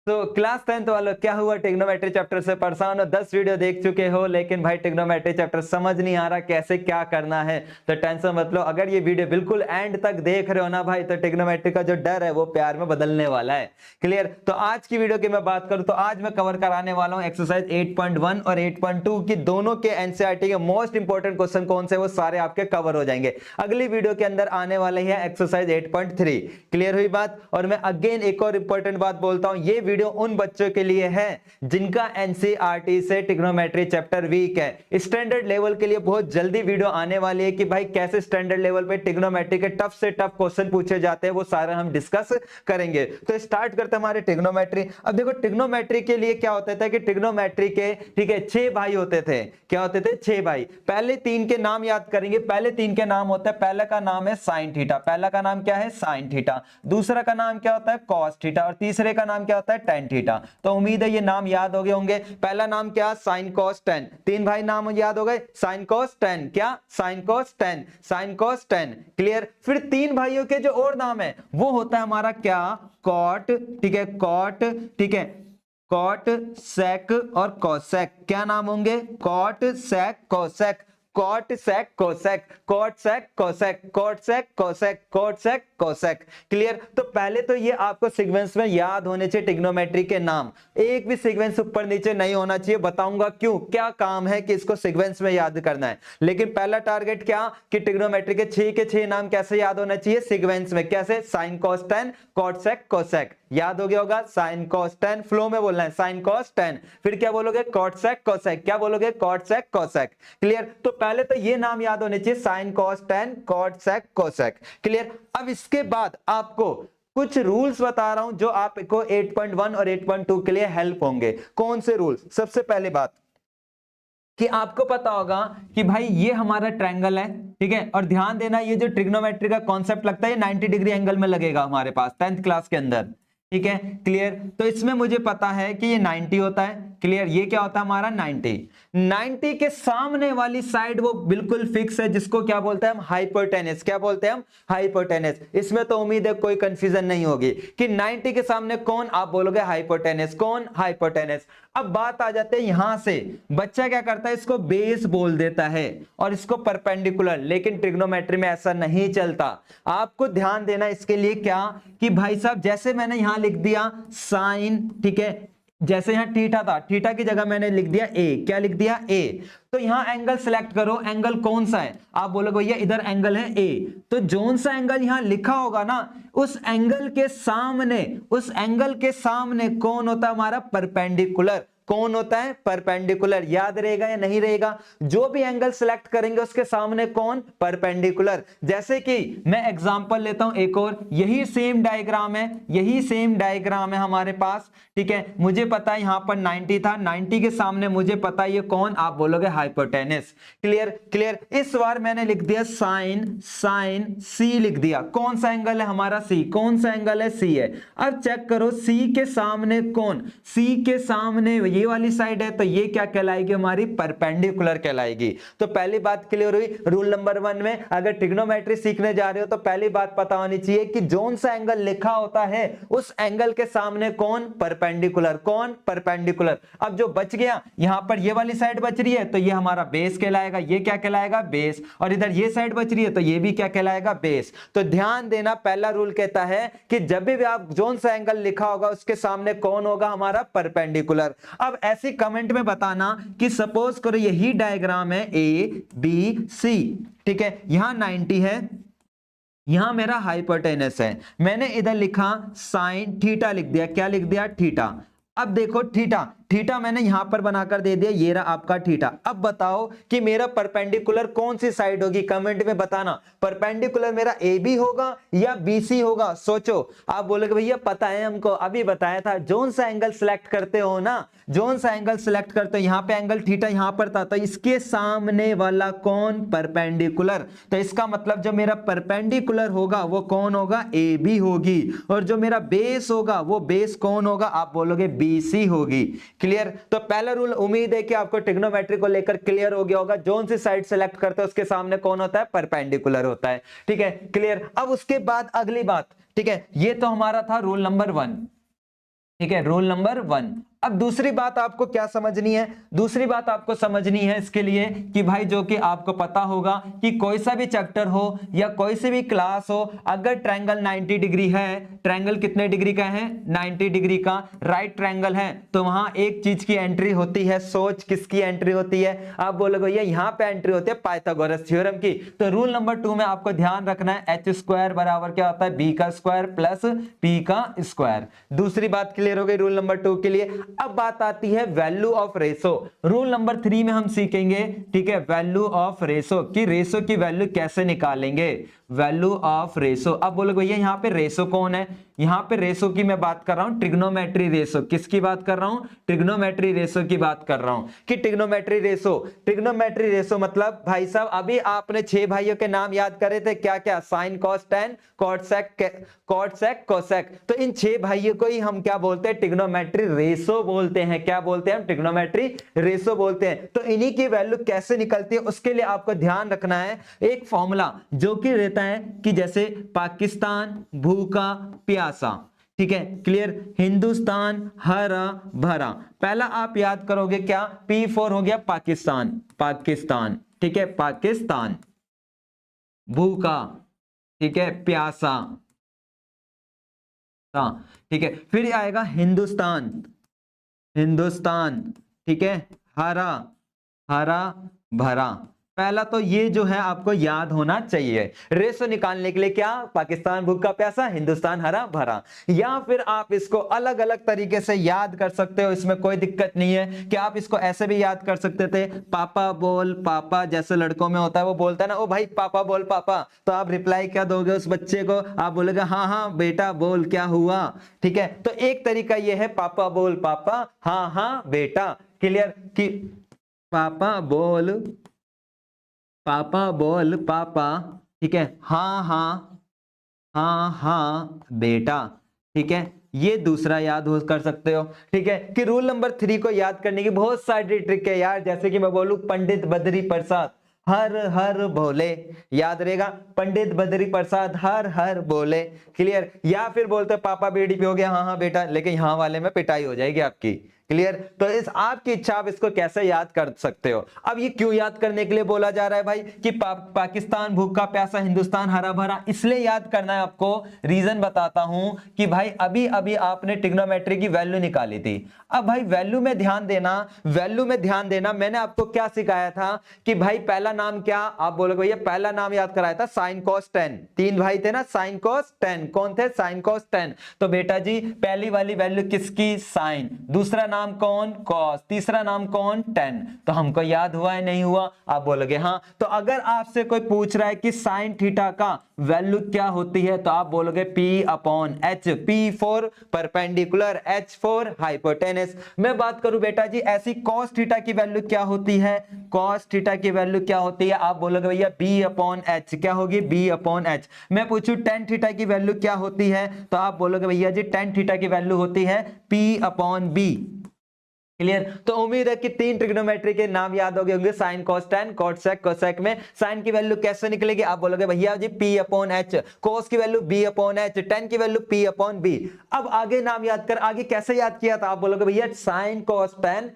तो class 10th वालों क्या हुआ, ट्रिग्नोमेट्री चैप्टर से परेशान हो, 10 वीडियो देख चुके हो लेकिन भाई ट्रिग्नोमेट्री चैप्टर समझ नहीं आ रहा कैसे क्या करना है, तो टेंशन मत लो। अगर ये वीडियो बिल्कुल एंड तक देख रहे हो ना भाई, तो ट्रिग्नोमेट्री का जो डर है वो प्यार में बदलने वाला है। क्लियर। तो आज की वीडियो की मैं बात करूं तो आज मैं कवर कराने वाला हूं एक्सरसाइज 8.1 और 8.2 की दोनों के एनसीईआरटी के मोस्ट इंपोर्टेंट क्वेश्चन कौन से वो सारे आपके कवर हो जाएंगे। अगली वीडियो के अंदर आने वाले है एक्सरसाइज 8.3। क्लियर हुई बात। और मैं अगेन एक और इंपॉर्टेंट बात बोलता हूं, ये वीडियो उन बच्चों के लिए है जिनका एनसीईआरटी से ट्रिग्नोमेट्री चैप्टर वीक है। स्टैंडर्ड लेवल के लिए बहुत जल्दी वीडियो आने वाली है कि भाई कैसे स्टैंडर्ड लेवल पे ट्रिग्नोमेट्री के टफ से टफ क्वेश्चन पूछे जाते हैं, वो सारा हम डिस्कस करेंगे। तो स्टार्ट करते हैं हमारे ट्रिग्नोमेट्री। अब देखो ट्रिग्नोमेट्री के लिए क्या होता था कि ट्रिग्नोमेट्री के ठीक है 6 भाई होते थे। क्या होते थे? 6 भाई। पहले 3 के नाम याद करेंगे। पहले 3 के नाम होते हैं, पहला का नाम है साइन थीटा। पहला का नाम क्या है? Sine theta. दूसरा का नाम क्या होता है? Cos theta. और तीसरे का नाम क्या होता है? Tan theta. तो उम्मीद है ये नाम याद हो गए होंगे। पहला नाम क्या? Sine cos ten. 3 भाई नाम याद हो गए, साइन कॉस टेन। क्या? Sine cos ten, sign cos ten. Clear. फिर 3 भाइयों के जो और नाम है वो होता है हमारा क्या? कॉट। ठीक है, कॉट। ठीक है, कॉट, सेक और कोसेक। क्या नाम होंगे? Cot, sec, cosec. Cot, sec, cosec, cot, sec, cosec, cot, sec, cosec, cot, sec, cosec. Clear. तो पहले तो ये आपको सीक्वेंस में याद होने चाहिए ट्रिग्नोमेट्री के नाम। एक भी सीक्वेंस ऊपर नीचे नहीं होना चाहिए। बताऊंगा क्यों, क्या काम है कि इसको सीक्वेंस में याद करना है। लेकिन पहला टारगेट क्या कि ट्रिग्नोमेट्री के 6 नाम कैसे याद होना चाहिए? सीक्वेंस में। कैसे? Sine cos tan, cot sec, cosec. याद हो गया होगा। साइन कॉस टेन, फ्लो में बोलना है, साइन कॉस टेन। फिर क्या बोलोगे? Cot sec, cosec. क्या बोलोगे? Cot sec, cosec. क्लियर। तो पहले तो ये नाम याद होने चाहिए, sine cos tan, cot sec, cosec. Clear. अब इसके बाद आपको कुछ रूल्स बता रहा हूं जो आपको 8.1 और 8.2 के लिए हेल्प होंगे। कौन से रूल्स? सबसे पहली बात कि आपको पता होगा कि भाई ये हमारा ट्रायंगल है, ठीक है। और ध्यान देना, ये जो ट्रिग्नोमेट्री का कॉन्सेप्ट लगता है ये 90 डिग्री एंगल में लगेगा हमारे पास 10th क्लास के अंदर। ठीक है, क्लियर। तो इसमें मुझे पता है कि ये 90 होता है। क्लियर। ये क्या होता है हमारा? 90 के सामने वाली साइड वो बिल्कुल फिक्स है, जिसको क्या बोलते हैं हम? हाइपोटेनस। क्या बोलते हैं हम? हाइपोटेनस। इसमें तो उम्मीद है कोई कंफ्यूजन नहीं होगी कि 90 के सामने कौन? आप बोलोगे हाइपोटेनस। कौन? हाइपोटेनस। अब बात आ जाते हैं यहां से, बच्चा क्या करता है? इसको बेस बोल देता है और इसको परपेंडिकुलर। लेकिन ट्रिग्नोमेट्री में ऐसा नहीं चलता। आपको ध्यान देना इसके लिए क्या कि भाई साहब जैसे मैंने यहां लिख दिया साइन, ठीक है, जैसे यहां थीटा था, थीटा की जगह मैंने लिख दिया ए। क्या लिख दिया? ए। तो यहां एंगल सेलेक्ट करो, एंगल कौन सा है? आप बोलोगे भैया इधर एंगल है ए। तो जोन सा एंगल यहां लिखा होगा ना, उस एंगल के सामने, उस एंगल के सामने कौन होता है हमारा? परपेंडिकुलर। कौन होता है? परपेंडिकुलर। याद रहेगा या नहीं रहेगा? जो भी एंगल सेलेक्ट करेंगे उसके सामने कौन? परपेंडिकुलर। जैसे कि मैं एग्जांपल लेता हूं एक और, यही सेम डायग्राम है, यही सेम डायग्राम है हमारे पास। ठीक है, मुझे पता है यहां पर 90 था, 90 के सामने मुझे पता है ये कौन? आप बोलोगे हाइपोटेनस। क्लियर। क्लियर। इस बार मैंने लिख दिया साइन, साइन सी लिख दिया। कौन सा एंगल है हमारा? सी। कौन सा एंगल है? सी है। अब चेक करो सी के सामने कौन? सी के सामने ये वाली साइड है, तो ये क्या कहलाएगी हमारी? परपेंडिकुलर कहलाएगी। तो पहली बात क्लियर हुई। रूल नंबर 1 में अगर ट्रिग्नोमेट्री सीखने जा रहे हो तो पहली बात पता होनी चाहिए कि जोन सा एंगल लिखा होता है उस एंगल के सामने कौन? परपेंडिकुलर। कौन? परपेंडिकुलर। अब जो बच गया यहां पर ये वाली साइड बच रही है तो ये हमारा बेस कहलाएगा। ये क्या कहलाएगा? बेस। और इधर ये साइड बच रही है तो ये भी क्या कहलाएगा? बेस। तो ध्यान देना, पहला रूल कहता है कि जब भी आप जोन सा एंगल लिखा होगा उसके सामने कौन होगा? हमारा परपेंडिकुलर। अब ऐसी कमेंट में बताना कि सपोज करो यही डायग्राम है ए बी सी, ठीक है, यहां 90 है, यहां मेरा हाइपोटेनस है, मैंने इधर लिखा साइन थीटा लिख दिया। क्या लिख दिया? थीटा। अब देखो थीटा, थीटा मैंने यहां पर बनाकर दे दिया, ये रहा आपका थीटा। अब बताओ कि मेरा परपेंडिकुलर कौन सी साइड होगी? कमेंट में बताना। परपेंडिकुलर मेरा ए बी होगा या बी सी होगा? सोचो। आप बोलोगे भैया पता है हमको, अभी बताया था। जोन सा एंगल सिलेक्ट करते हो ना, जोन सा एंगल सिलेक्ट करते हो, यहां पे एंगल थीटा यहां पर था, तो इसके सामने वाला कौन? परपेंडिकुलर। तो इसका मतलब जो मेरा परपेंडिकुलर होगा वो कौन होगा? ए बी होगी। और जो मेरा बेस होगा वो बेस कौन होगा? आप बोलोगे बी सी होगी। क्लियर। तो पहला रूल उम्मीद है कि आपको ट्रिग्नोमेट्री को लेकर क्लियर हो गया होगा। जोन सी साइड सेलेक्ट करते हैं उसके सामने कौन होता है? परपेंडिकुलर होता है। ठीक है, क्लियर। अब उसके बाद अगली बात, ठीक है, ये तो हमारा था रूल नंबर 1। ठीक है, रूल नंबर 1। अब दूसरी बात आपको क्या समझनी है, दूसरी बात आपको समझनी है इसके लिए कि भाई जो कि आपको पता होगा कि कोई सा भी चैप्टर हो या कोई सी भी क्लास हो, अगर ट्रायंगल 90 डिग्री है, ट्रायंगल कितने डिग्री का है, 90 डिग्री का राइट ट्रायंगल है, तो वहां एक चीज की एंट्री होती है, सोच किसकी एंट्री होती है, आप बोलोगे भैया यहाँ पे एंट्री होती है पाइथागोरस थ्योरम की। तो रूल नंबर 2 में आपको ध्यान रखना है h स्क्वायर बराबर क्या होता है, b का स्क्वायर प्लस p का स्क्वायर। दूसरी बात क्लियर हो गई रूल नंबर 2 के लिए। अब बात आती है value of ratio. Rule number 3 में हम सीखेंगे, ठीक है, वैल्यू ऑफ रेशो की रेशो की वैल्यू कैसे निकालेंगे, वैल्यू ऑफ रेशो। अब बोलोगे भैया यहाँ पे रेशो कौन है, यहाँ पे रेशो की मैं बात कर रहा हूं, ट्रिग्नोमेट्री रेशो। किसकी बात कर रहा हूं, ट्रिग्नोमेट्री रेशो की बात कर रहा हूं कि ट्रिग्नोमेट्री रेशो, ट्रिग्नोमेट्री रेशो मतलब भाई साहब अभी आपने 6 भाइयों के नाम याद करे थे, क्या क्या, sine cos tan cot sec cosec. तो इन 6 भाइयों को ही हम क्या बोलते हैं, ट्रिग्नोमेट्री रेशो बोलते हैं। क्या बोलते हैं हम, ट्रिग्नोमेट्री रेशो बोलते हैं। तो इन्हीं की वैल्यू कैसे निकलती है उसके लिए आपको ध्यान रखना है एक फॉर्मूला जो कि रहता है कि जैसे पाकिस्तान भूखा प्यासा, ठीक है, क्लियर, हिंदुस्तान हरा भरा। पहला आप याद करोगे क्या, P4 हो गया पाकिस्तान, पाकिस्तान, ठीक है, पाकिस्तान, भूखा, ठीक है, प्यासा, ठीक है, फिर आएगा हिंदुस्तान, हिंदुस्तान, ठीक है, हरा, हरा भरा। पहला तो ये जो है आपको याद होना चाहिए। रेशो निकालने के लिए क्या, पाकिस्तान भूखा प्यासा, हिंदुस्तान हरा भरा। या फिर आप इसको अलग अलग तरीके से याद कर सकते हो, इसमें कोई दिक्कत नहीं है कि आप इसको ऐसे भी याद कर सकते थे, पापा बोल पापा, जैसे लड़कों में होता है, वो बोलता है ना, ओ भाई पापा बोल पापा, तो आप रिप्लाई क्या दोगे उस बच्चे को, आप बोलोगे हाँ हाँ बेटा बोल क्या हुआ, ठीक है। तो एक तरीका ये है पापा बोल पापा, हाँ हाँ बेटा, क्लियर, कि पापा बोल पापा, ठीक है, हाँ हाँ, हाँ हाँ बेटा, ठीक है। ये दूसरा याद हो कर सकते हो, ठीक है। कि रूल नंबर 3 को याद करने की बहुत सारी ट्रिक है यार, जैसे कि मैं बोलूं पंडित बद्री प्रसाद हर हर बोले, याद रहेगा, पंडित बद्री प्रसाद हर हर बोले, क्लियर। या फिर बोलते पापा बेटी पे हो गया, हाँ हाँ बेटा, लेकिन यहाँ वाले में पिटाई हो जाएगी आपकी, क्लियर। तो इस आपकी इच्छा, आप इसको कैसे याद कर सकते हो। अब ये क्यों याद करने के लिए बोला जा रहा है भाई कि पाकिस्तान भूखा प्यासा, हिंदुस्तान हरा भरा, इसलिए याद करना है आपको। रीजन बताता हूं कि भाई अभी अभी आपने ट्रिग्नोमेट्री की वैल्यू निकाली थी। अब भाई वैल्यू में ध्यान देना, वैल्यू में ध्यान देना। मैंने आपको क्या सिखाया था कि भाई पहला नाम क्या, आप बोलोगे भैया पहला नाम याद कराया था साइन कॉस टेन। 3 भाई थे ना, साइन कॉस टेन, कौन थे, साइन कॉस टेन। तो बेटा जी पहली वाली वैल्यू किसकी, साइन, दूसरा नाम कौन, कॉस, तीसरा नाम कौन, टेन। तो हमको याद हुआ है नहीं हुआ, आप बोलोगे हाँ। तो अगर आपसे कोई पूछ रहा है कि साइन थीटा का वैल्यू क्या होती है, तो आप बोलोगे P upon H, P4 perpendicular, H4 hypotenuse. मैं बात करूं बेटा जी ऐसी कॉस थीटा की वैल्यू क्या होती है, कॉस थीटा की वैल्यू क्या होती है, आप बोलोगे भैया B अपॉन H, क्या होगी, B अपॉन H। मैं पूछूं टेन थीटा की वैल्यू क्या होती है, तो आप बोलोगे भैया जी टेन थीटा की वैल्यू होती है P अपॉन B, क्लियर। तो उम्मीद है कि 3 ट्रिग्नोमेट्री के नाम याद हो गए होंगे, sine cos tan cot sec cosec. में साइन की वैल्यू कैसे निकलेगी, आप बोलोगे भैया जी P अपॉन H, कॉस की value B upon H, tan की वैल्यू P अपॉन B। अब आगे नाम याद कर, आगे कैसे याद किया था, आप बोलोगे भैया sine cos tan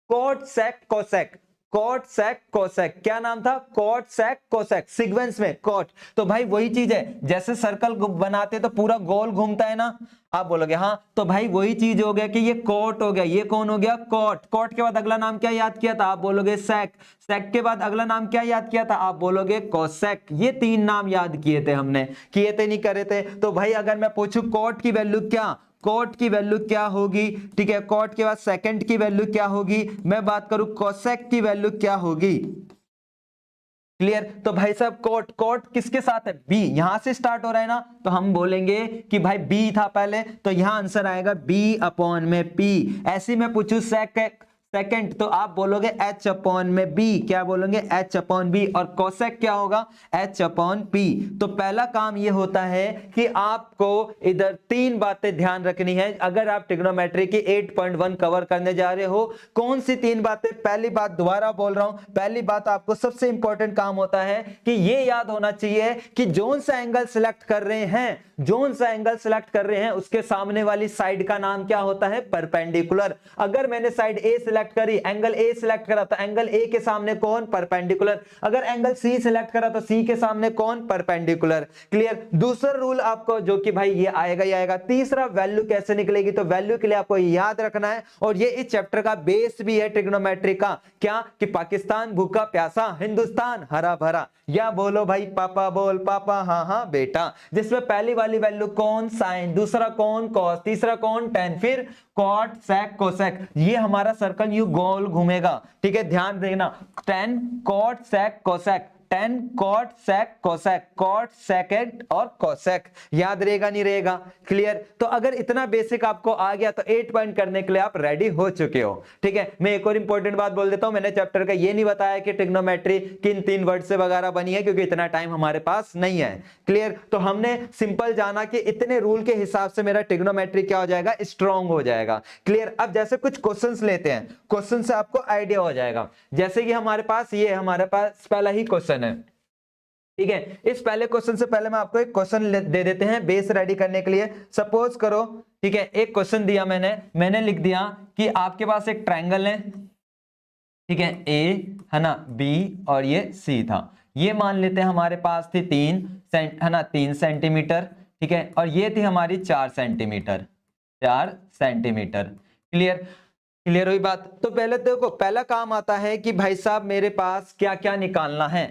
cot sec cosec, cot sec cosec, क्या नाम था, कॉट सेक कोसेक, सीक्वेंस में कॉट। तो भाई वही चीज है, जैसे सर्कल बनाते तो पूरा गोल घूमता है ना, आप बोलोगे हाँ। तो भाई वही चीज हो गया कि ये कॉट हो गया, ये कौन हो गया, कॉट। कॉट के बाद अगला नाम क्या याद किया था, आप बोलोगे सेक। सेक के बाद अगला नाम क्या याद किया था, आप बोलोगे कोसेक। ये 3 नाम याद किए थे हमने, किए थे नहीं करे थे। तो भाई अगर मैं पूछूं कॉट की वैल्यू क्या, कॉट की वैल्यू क्या होगी, ठीक है, कॉट के बाद सेकंड की वैल्यू क्या होगी, मैं बात करूं कोसेक की वैल्यू क्या होगी, क्लियर। तो भाई साहब कॉट, कॉट किसके साथ है, बी, यहां से स्टार्ट हो रहा है ना, तो हम बोलेंगे कि भाई बी था पहले, तो यहां आंसर आएगा बी अपॉन में पी। ऐसे मैं पूछूं सेक सेकंड तो आप बोलोगे h अपॉन में b, क्या बोलोगे h अपॉन b, और कोसेक क्या होगा h अपॉन p। तो पहला काम ये होता है कि आपको इधर तीन बातें ध्यान रखनी है अगर आप ट्रिग्नोमेट्री की 8.1 कवर करने जा रहे हो। कौन सी तीन बातें? पहली बात दोबारा बोल रहा हूं, पहली बात आपको सबसे इंपॉर्टेंट काम होता है कि ये याद होना चाहिए कि जोन सा एंगल सिलेक्ट कर रहे हैं, जोन सा एंगल सिलेक्ट कर रहे हैं उसके सामने वाली साइड का नाम क्या होता है? परपेंडिकुलर। अगर मैंने साइड ए सिलेक्ट करी, एंगल ए सिलेक्ट करा, तो एंगल ए के सामने कौन? परपेंडिकुलर। अगर एंगल सी सिलेक्ट करा तो सी के सामने कौन? परपेंडिकुलर। क्लियर? दूसरा रूल आपको जो कि भाई ये आएगा ही आएगा। तीसरा, वैल्यू कैसे निकलेगी? तो वैल्यू के लिए आपको याद रखना है, और ये इस चैप्टर का बेस भी है ट्रिग्नोमेट्री का, क्या कि पाकिस्तान भूखा प्यासा, हिंदुस्तान हरा भरा। या बोलो भाई पापा, बोल पापा, हाँ हाँ बेटा। जिसमें पहली वाली वैल्यू कौन? साइन, दूसरा कौन? कॉस, तीसरा कौन? टेन, फिर कॉट, सेक, कोसेक। ये हमारा सर्कल यू गोल घूमेगा, ठीक है, ध्यान देना। Ten, cot, sec, cosec, ten, cot, sec, cosec, cot, second और कोसेक। याद रहेगा नहीं रहेगा? क्लियर? तो अगर इतना बेसिक आपको आ गया तो 8 पॉइंट करने के लिए आप रेडी हो चुके हो, ठीक है। मैं एक और इंपॉर्टेंट बात बोल देता हूं, मैंने चैप्टर का ये नहीं बताया कि ट्रिग्नोमेट्री किन तीन वर्ड से वगैरह बनी है, क्योंकि इतना टाइम हमारे पास नहीं है। क्लियर? तो हमने सिंपल जाना कि इतने रूल के हिसाब से मेरा ट्रिग्नोमेट्री क्या हो जाएगा? स्ट्रॉन्ग हो जाएगा। क्लियर? अब जैसे कुछ क्वेश्चंस लेते हैं, क्वेश्चन से आपको आइडिया हो जाएगा। जैसे कि हमारे पास ये हमारे पास पहला ही क्वेश्चन है, ठीक है। इस पहले क्वेश्चन से पहले मैं आपको एक क्वेश्चन दे देते हैं बेस रेडी करने के लिए। सपोज करो, ठीक है, एक क्वेश्चन दिया मैंने लिख दिया कि आपके पास एक ट्रायंगल है, ठीक है, ए है ना, बी और ये सी था। ये मान लेते हैं हमारे पास थी 3 सेंटीमीटर, ठीक है, और ये थी हमारी 4 सेंटीमीटर, 4 सेंटीमीटर। क्लियर? क्लियर हुई बात? तो पहले देखो, पहला काम आता है कि भाई साहब मेरे पास क्या क्या निकालना है।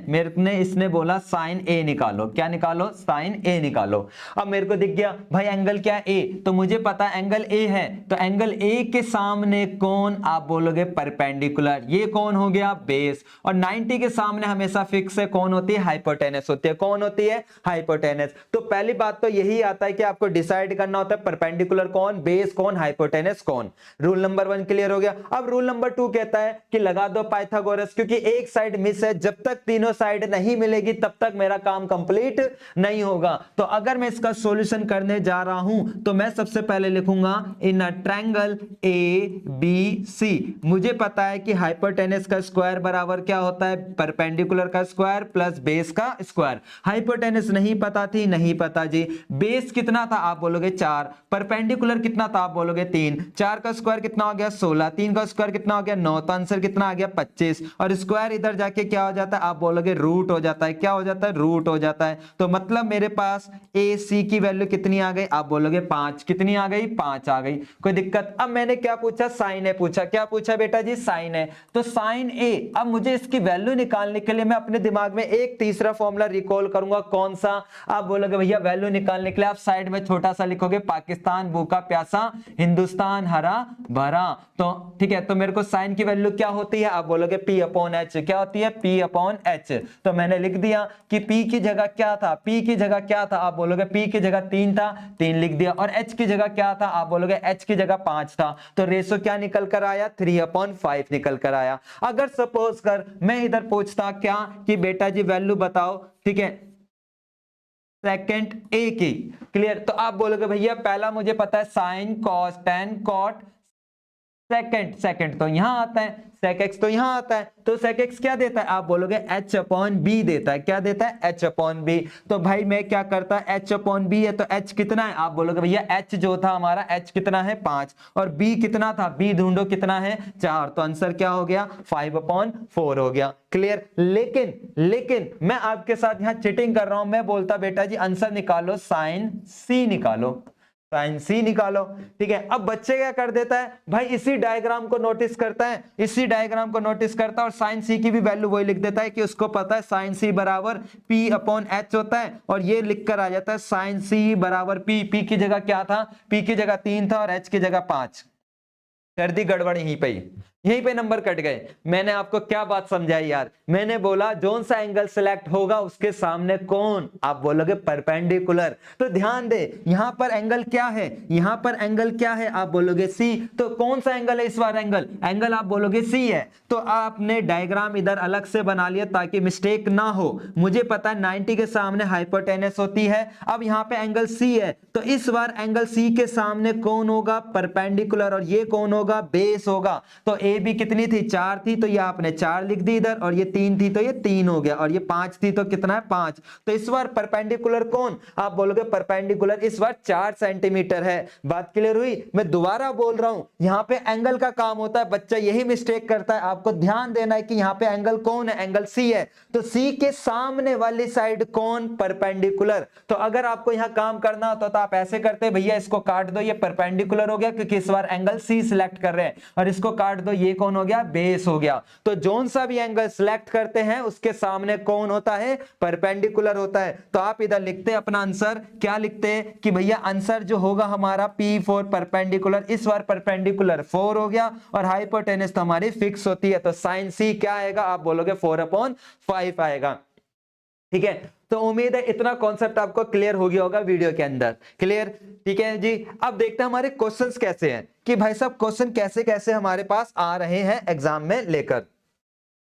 इसने बोला साइन ए निकालो। क्या निकालो? साइन ए निकालो। अब मेरे को दिख गया भाई एंगल क्या है? ए, तो मुझे पता है एंगल ए है, तो एंगल ए के सामने कौन? आप बोलोगे परपेंडिकुलर। ये कौन हो गया? बेस। और 90 के सामने हमेशा फिक्स है, कौन होती है? हाइपोटेनस होती है। कौन होती है? हाइपोटेनस। तो पहली बात तो यही आता है कि आपको डिसाइड करना होता है परपेंडिकुलर कौन, बेस कौन, हाइपोटेनस कौन। रूल नंबर 1 क्लियर हो गया। अब रूल नंबर 2 कहता है कि लगा दो पाइथागोरस, क्योंकि एक साइड मिस है, जब तक तीनों साइड नहीं मिलेगी तब तक मेरा काम कंप्लीट नहीं होगा। तो अगर मैं इसका सॉल्यूशन करने जा रहा हूं तो मैं सबसे पहले लिखूंगा इन a triangle A B C. मुझे पता है कि हाइपोटेनस का स्क्वायर बराबर क्या होता है? परपेंडिकुलर का स्क्वायर प्लस बेस का स्क्वायर। हाइपोटेनस नहीं पता थी? नहीं पता जी। बेस कितना था? आप बोलोगे 4। परपेंडिकुलर कितना था? आप बोलोगे 3। 4 का स्क्वायर कितना हो गया? 16। 3 का स्क्वायर कितना हो गया? 9। तो आंसर कितना आ गया? 25। और स्क्वायर इधर जाके क्या हो जाता है? आप बोलोगे रूट हो जाता है। क्या हो जाता है? रूट हो जाता है। तो मतलब मेरे पास ए सी की वैल्यू कितनी आ गई? आप बोलोगे 5। कितनी आ गई? 5 आ गई। कोई दिक्कत? अब मैंने क्या पूछा? साइन ए पूछा। क्या पूछा बेटा जी? साइन ए। तो साइन ए, अब मुझे इसकी वैल्यू निकालने के लिए मैं अपने दिमाग में एक तीसरा फॉर्मूला रिकॉल करूंगा। कौन सा? आप बोलोगे भैया वैल्यू निकालने के लिए आप साइड में छोटा सा लिखोगे, पाकिस्तान भूखा प्यासा, हिंदुस्तान हरा भरा। तो ठीक है, तो मेरे को साइन की वैल्यू क्या होती है? आप बोलोगे P अपॉन एच। क्या होती है? P upon H. तो मैंने लिख दिया कि P की जगह क्या था? P की जगह क्या था? आप बोलोगे P की जगह 3 था, 3 लिख दिया। और H की जगह क्या था? आप बोलोगे H की जगह 5 था। तो रेशो क्या निकल कर आया? 3/5 निकल कर आया। अगर सपोज कर मैं इधर पूछता क्या कि बेटा जी वैल्यू बताओ, ठीक है, सेकेंड ए की। क्लियर? तो आप बोलोगे भैया पहला मुझे पता है sine cos tan cot, second तो यहां आता है, सेक एक्स तो यहां आता है। तो सेक एक्स क्या देता है? आप बोलोगे h अपॉन बी देता है। क्या देता है? h upon B. तो भाई मैं क्या करता है, h अपॉन बी है तो h कितना है? आप बोलोगे भैया h जो था हमारा h कितना है? 5। और b कितना था? b ढूंढो कितना है? 4। तो आंसर क्या हो गया? 5/4 हो गया। क्लियर? लेकिन मैं आपके साथ यहां चीटिंग कर रहा हूं। मैं बोलता बेटा जी आंसर निकालो, साइन सी निकालो, साइन सी निकालो। ठीक है, अब बच्चे क्या कर देता है भाई, इसी डायग्राम को नोटिस करता है, इसी डायग्राम को नोटिस करता है और साइन सी की भी वैल्यू वही लिख देता है कि उसको पता है साइन सी बराबर P अपॉन एच होता है। और ये लिखकर आ जाता है साइन सी बराबर P। P की जगह क्या था? P की जगह 3 था और H की जगह 5। कर दी गड़बड़ यहीं पे ही। यहीं पे नंबर कट गए। मैंने आपको क्या बात समझाई यार, मैंने बोला जोन सा एंगल सिलेक्ट होगा उसके सामने कौन, आप बोलोगे परपेंडिकुलर। तो ध्यान दे यहां पर एंगल क्या है, यहां पर एंगल क्या है, आप बोलोगे सी। तो कौन सा एंगल है इस बार, एंगल एंगल आप बोलोगे सी है। तो आपने डायग्राम इधर अलग से बना लिया ताकि मिस्टेक ना हो। मुझे पता है 90 के सामने हाइपोटेनस होती है। अब यहां पे एंगल सी है, तो इस बार एंगल सी के सामने कौन होगा, परपेंडिकुलर, और ये कौन होगा, बेस होगा। तो ए बी कितनी थी, 4 थी, तो ये आपने 4 लिख दी इधर, और ये 3 थी तो ये 3 हो गया, और ये 5 थी तो कितना है, 5। तो इस बार परपेंडिकुलर कौन, आप बोलोगे परपेंडिकुलर इस बार 4 सेंटीमीटर है। बात क्लियर हुई। मैं दोबारा बोल रहा हूं, यहां पे एंगल का काम होता है, बच्चा यही मिस्टेक करता है। आपको ध्यान देना है कि यहां पे एंगल कौन है, एंगल सी है। तो सी के सामने वाली साइड कौन, परपेंडिकुलर। तो अगर आपको यहां काम करना होता तो आप ऐसे करते, भैया इसको काट दो, ये परपेंडिकुलर हो गया क्योंकि इस बार एंगल सी सिलेक्ट कर रहे हैं, और इसको काट दो, ये कौन हो गया, बेस हो गया। तो जोन सा भी एंगल सिलेक्ट करते हैं उसके सामने कौन होता है, परपेंडिकुलर होता है। तो आप इधर लिखते अपना आंसर, क्या लिखते कि भैया आंसर जो होगा हमारा P4 परपेंडिकुलर, इस बार परपेंडिकुलर 4 हो गया, और हाइपोटेनस तो हमारी फिक्स होती है। तो साइन सी क्या आएगा, आप बोलोगे 4/5 आएगा। ठीक है, तो उम्मीद है इतना कॉन्सेप्ट आपको क्लियर हो गया होगा वीडियो के अंदर। क्लियर, ठीक है जी। अब देखते हैं हमारे क्वेश्चंस कैसे हैं, कि भाई साहब क्वेश्चन कैसे कैसे हमारे पास आ रहे हैं एग्जाम में लेकर।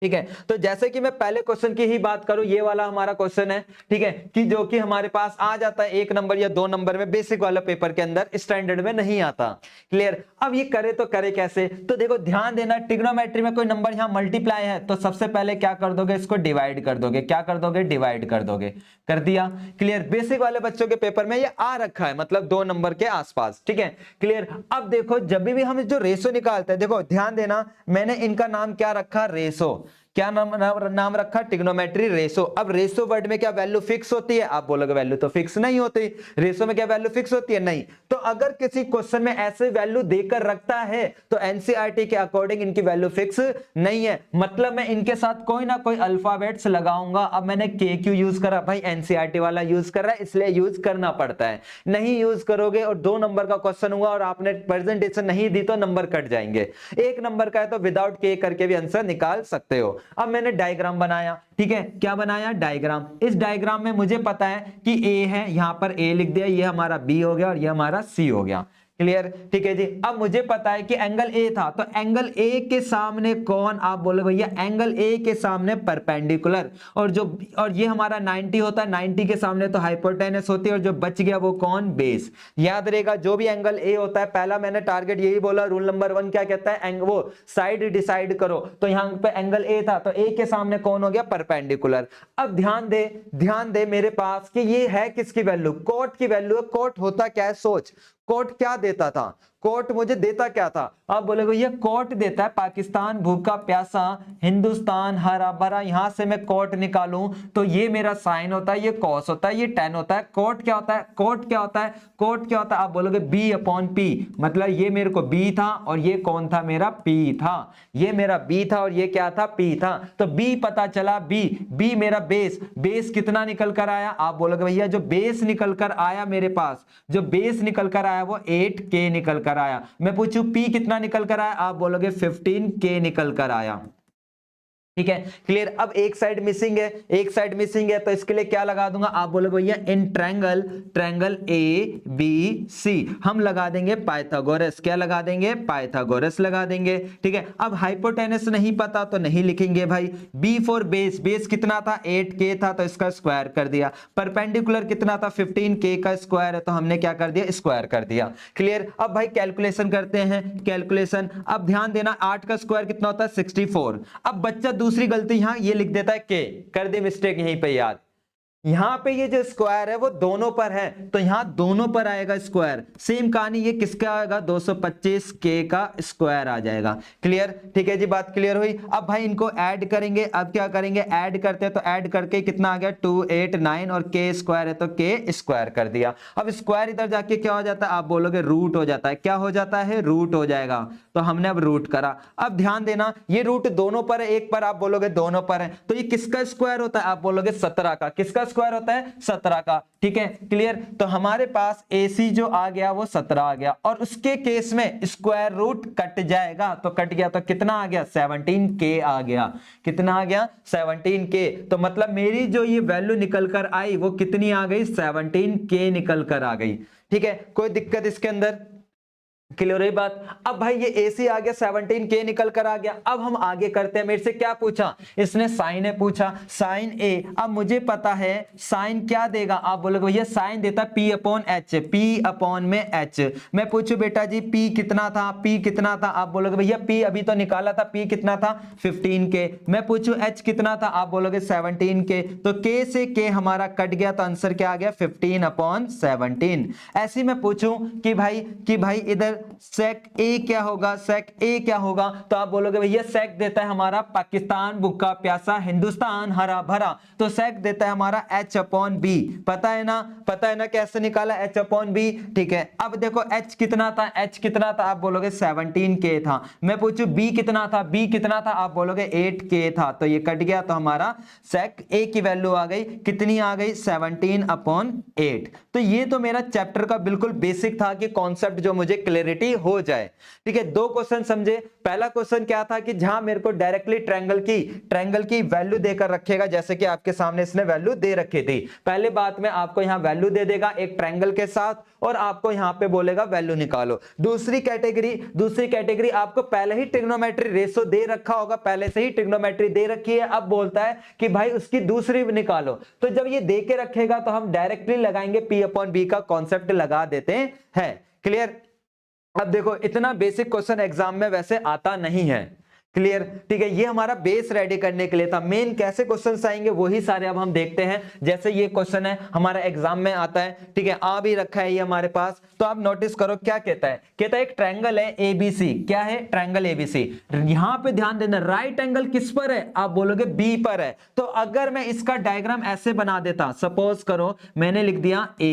ठीक है, तो जैसे कि मैं पहले क्वेश्चन की ही बात करूं, ये वाला हमारा क्वेश्चन है, ठीक है, कि जो कि हमारे पास आ जाता है 1 नंबर या 2 नंबर में, बेसिक वाला पेपर के अंदर, स्टैंडर्ड में नहीं आता। क्लियर। अब ये करे तो करे कैसे, तो देखो ध्यान देना, ट्रिग्नोमेट्री में कोई नंबर यहां मल्टीप्लाई है तो सबसे पहले क्या कर दोगे, इसको डिवाइड कर दोगे। क्या कर दोगे, डिवाइड कर दोगे। कर दिया। क्लियर। बेसिक वाले बच्चों के पेपर में ये आ रखा है, मतलब 2 नंबर के आसपास। ठीक है, क्लियर। अब देखो जब भी हम जो रेशो निकालते हैं, देखो ध्यान देना, मैंने इनका नाम क्या रखा, रेशो। क्या नाम रखा, ट्रिग्नोमेट्री रेशो। अब रेशो वर्ड में क्या वैल्यू फिक्स होती है, आप बोलोगे वैल्यू तो फिक्स नहीं होती। रेशो में क्या वैल्यू फिक्स होती है, नहीं। तो अगर किसी क्वेश्चन में ऐसे वैल्यू देकर रखता है तो एनसीईआरटी के अकॉर्डिंग इनकी वैल्यू फिक्स नहीं है, मतलब मैं इनके साथ कोई ना कोई अल्फाबेट्स लगाऊंगा। अब मैंने के क्यू यूज करा, भाई एनसीईआरटी वाला यूज कर रहा है इसलिए यूज करना पड़ता है। नहीं यूज करोगे और 2 नंबर का क्वेश्चन हुआ और आपने प्रेजेंटेशन नहीं दी तो नंबर कट जाएंगे। 1 नंबर का है तो विदाउट के करके भी आंसर निकाल सकते हो। अब मैंने डायग्राम बनाया, ठीक है, क्या बनाया, डायग्राम। इस डायग्राम में मुझे पता है कि ए है, यहां पर ए लिख दिया, ये हमारा बी हो गया और ये हमारा सी हो गया। क्लियर, ठीक है जी। अब मुझे पता है कि एंगल ए था, तो एंगल ए के सामने कौन, आप बोलो भैया एंगल ए के सामने परपेंडिकुलर, और ये हमारा 90 होता है, 90 के सामने तो हाइपोटेनस होती है, और जो बच गया वो कौन, बेस। याद रहेगा जो भी एंगल ए होता है, पहला मैंने टारगेट यही बोला, रूल नंबर 1 क्या कहता है, वो साइड डिसाइड करो। तो यहां पे एंगल ए था तो ए के सामने कौन हो गया, परपेंडिकुलर। अब ध्यान दे मेरे पास कि ये है किसकी वैल्यू, कोट की वैल्यू है। कोट होता क्या है, सोच, कोट क्या देता था, कोट मुझे देता क्या था, आप बोलोगे ये कोट देता है पाकिस्तान भूखा प्यासा, हिंदुस्तान हरा भरा। यहां से मैं कोट निकालूं तो ये मेरा साइन होता है, ये कॉस होता है, ये टेन होता है। कोट क्या होता है, कोट क्या होता है, कोट क्या होता है, आप बोलोगे B/P, मतलब ये मेरे को B था और ये कौन था, मेरा P था। ये मेरा B था और ये क्या था, P था। तो B पता चला, B मेरा बेस कितना निकल कर आया, आप बोलोगे भैया जो बेस निकल कर आया मेरे पास, जो बेस निकल कर आया वो 8K निकल कर आया। मैं पूछूं P कितना निकल कर आया, आप बोलोगे 15K निकल कर आया। ठीक है, क्लियर। अब एक साइड मिसिंग है, तो इसके लिए क्या लगा दूंगा, आप बोलोगे भैया इन ट्रायंगल ABC हम लगा देंगे पाइथागोरस। क्या लगा देंगे, पाइथागोरस लगा देंगे। ठीक है, अब हाइपोटेनस नहीं पता तो नहीं लिखेंगे भाई। B4 बेस कितना था, 8K था, तो इसका स्क्वायर कर दिया। परपेंडिकुलर कितना था, 15K का स्क्वायर है, तो हमने क्या कर दिया, स्क्वायर कर दिया। क्लियर। अब भाई कैलकुलेशन करते हैं, कैलकुलेशन। अब ध्यान देना 8 का स्क्वायर कितना होता है, 64। अब बच्चा दूसरी गलती यहां ये लिख देता है के, कर दी मिस्टेक यहीं पे यार। यहां पे ये जो स्क्वायर है वो दोनों पर है, तो यहां दोनों पर आएगा स्क्वायर। सेम कहानी ये किसका आएगा, 225K का स्क्वायर आ जाएगा। क्लियर, ठीक है जी, बात क्लियर हुई। अब भाई इनको ऐड करेंगे, अब क्या करेंगे, ऐड करते हैं तो ऐड करके कितना आ गया, 289, और K स्क्वायर है तो K स्क्वायर कर दिया। अब स्क्वायर इधर जाके क्या हो जाता है, आप बोलोगे रूट हो जाता है। क्या हो जाता है, रूट हो जाएगा। तो हमने अब रूट करा। अब ध्यान देना ये रूट दोनों पर है, एक पर आप बोलोगे दोनों पर है, तो ये किसका स्क्वायर होता है, आप बोलोगे 17 का। किसका स्क्वायर होता है 17 का, ठीक है क्लियर। तो हमारे पास AC जो आ गया वो 17 आ गया, और उसके केस में स्क्वायर रूट कट जाएगा, तो कट गया तो कितना आ गया 17K आ गया। कितना आ गया 17K। तो मतलब मेरी जो ये वैल्यू निकल कर आई वो कितनी आ गई 17K निकल कर आ गई, ठीक है। कोई दिक्कत इसके अंदर, क्लियर है बात। अब भाई ये AC आ गया 17K निकल कर आ गया। अब हम आगे करते हैं, मेरे से क्या पूछा इसने, साइन ए पूछा, साइन A। अब मुझे पता है साइन क्या देगा, आप बोलोगे भैया साइन देता P upon H, P upon में H। मैं पूछूं बेटा जी P कितना था, P कितना था, आप बोलोगे भैया P अभी तो निकाला था, P कितना था 15K। मैं पूछूं H कितना था, आप बोलोगे 17K। तो K से K हमारा कट गया, तो आंसर क्या आ गया 15 अपॉन 17। ऐसे मैं पूछूं कि भाई इधर सेक ए क्या होगा, सेक ए क्या होगा, तो आप बोलोगे भैया सेक देता है हमारा पाकिस्तान भूखा प्यासा, हिंदुस्तान हरा भरा। तो सेक देता है हमारा H अपॉन बी, पता है ना कैसे निकाला H अपॉन बी, ठीक है। अब देखो H कितना था, H कितना था, आप बोलोगे 17K था। मैं पूछूं B कितना था, B कितना था, आप बोलोगे 8K था। तो ये कट गया, तो हमारा सेक ए की वैल्यू आ गई, कितनी आ गई 17 अपॉन 8। तो ये तो मेरा चैप्टर का बिल्कुल बेसिक था कि कॉन्सेप्ट जो मुझे क्लियरिटी हो जाए, ठीक है। दो क्वेश्चन समझे। पहला क्वेश्चन क्या था कि जहां मेरे को डायरेक्टली ट्रायंगल की वैल्यू देकर रखेगा, जैसे कि आपके सामने इसने वैल्यू दे रखी थी। पहले बात में आपको यहां वैल्यू दे देगा एक ट्रायंगल के साथ, और आपको यहां पे बोलेगा वैल्यू निकालो। दूसरी कैटेगरी आपको पहले ही ट्रिग्नोमेट्री रेशो दे रखा होगा, पहले से ही ट्रिग्नोमेट्री दे रखी है, अब बोलता है कि भाई उसकी दूसरी निकालो। तो जब ये दे के रखेगा तो हम डायरेक्टली लगाएंगे P अपॉन बी का कॉन्सेप्ट लगा देते हैं, क्लियर। अब देखो इतना बेसिक क्वेश्चन एग्जाम में वैसे आता नहीं है, क्लियर, ठीक है। ये हमारा बेस रेडी करने के लिए था। मेन कैसे क्वेश्चंस आएंगे वही सारे अब हम देखते हैं। जैसे ये क्वेश्चन है हमारा एग्जाम में आता है, ठीक है, आ भी रखा है ये हमारे पास। तो आप नोटिस करो क्या कहता है, एक ट्रायंगल है ABC। क्या है, ट्रायंगल ABC। यहां पे ध्यान देना, राइट एंगल किस पर है, आप बोलोगे B पर है। तो अगर मैं इसका डायग्राम ऐसे बना देता, सपोज करो मैंने लिख दिया A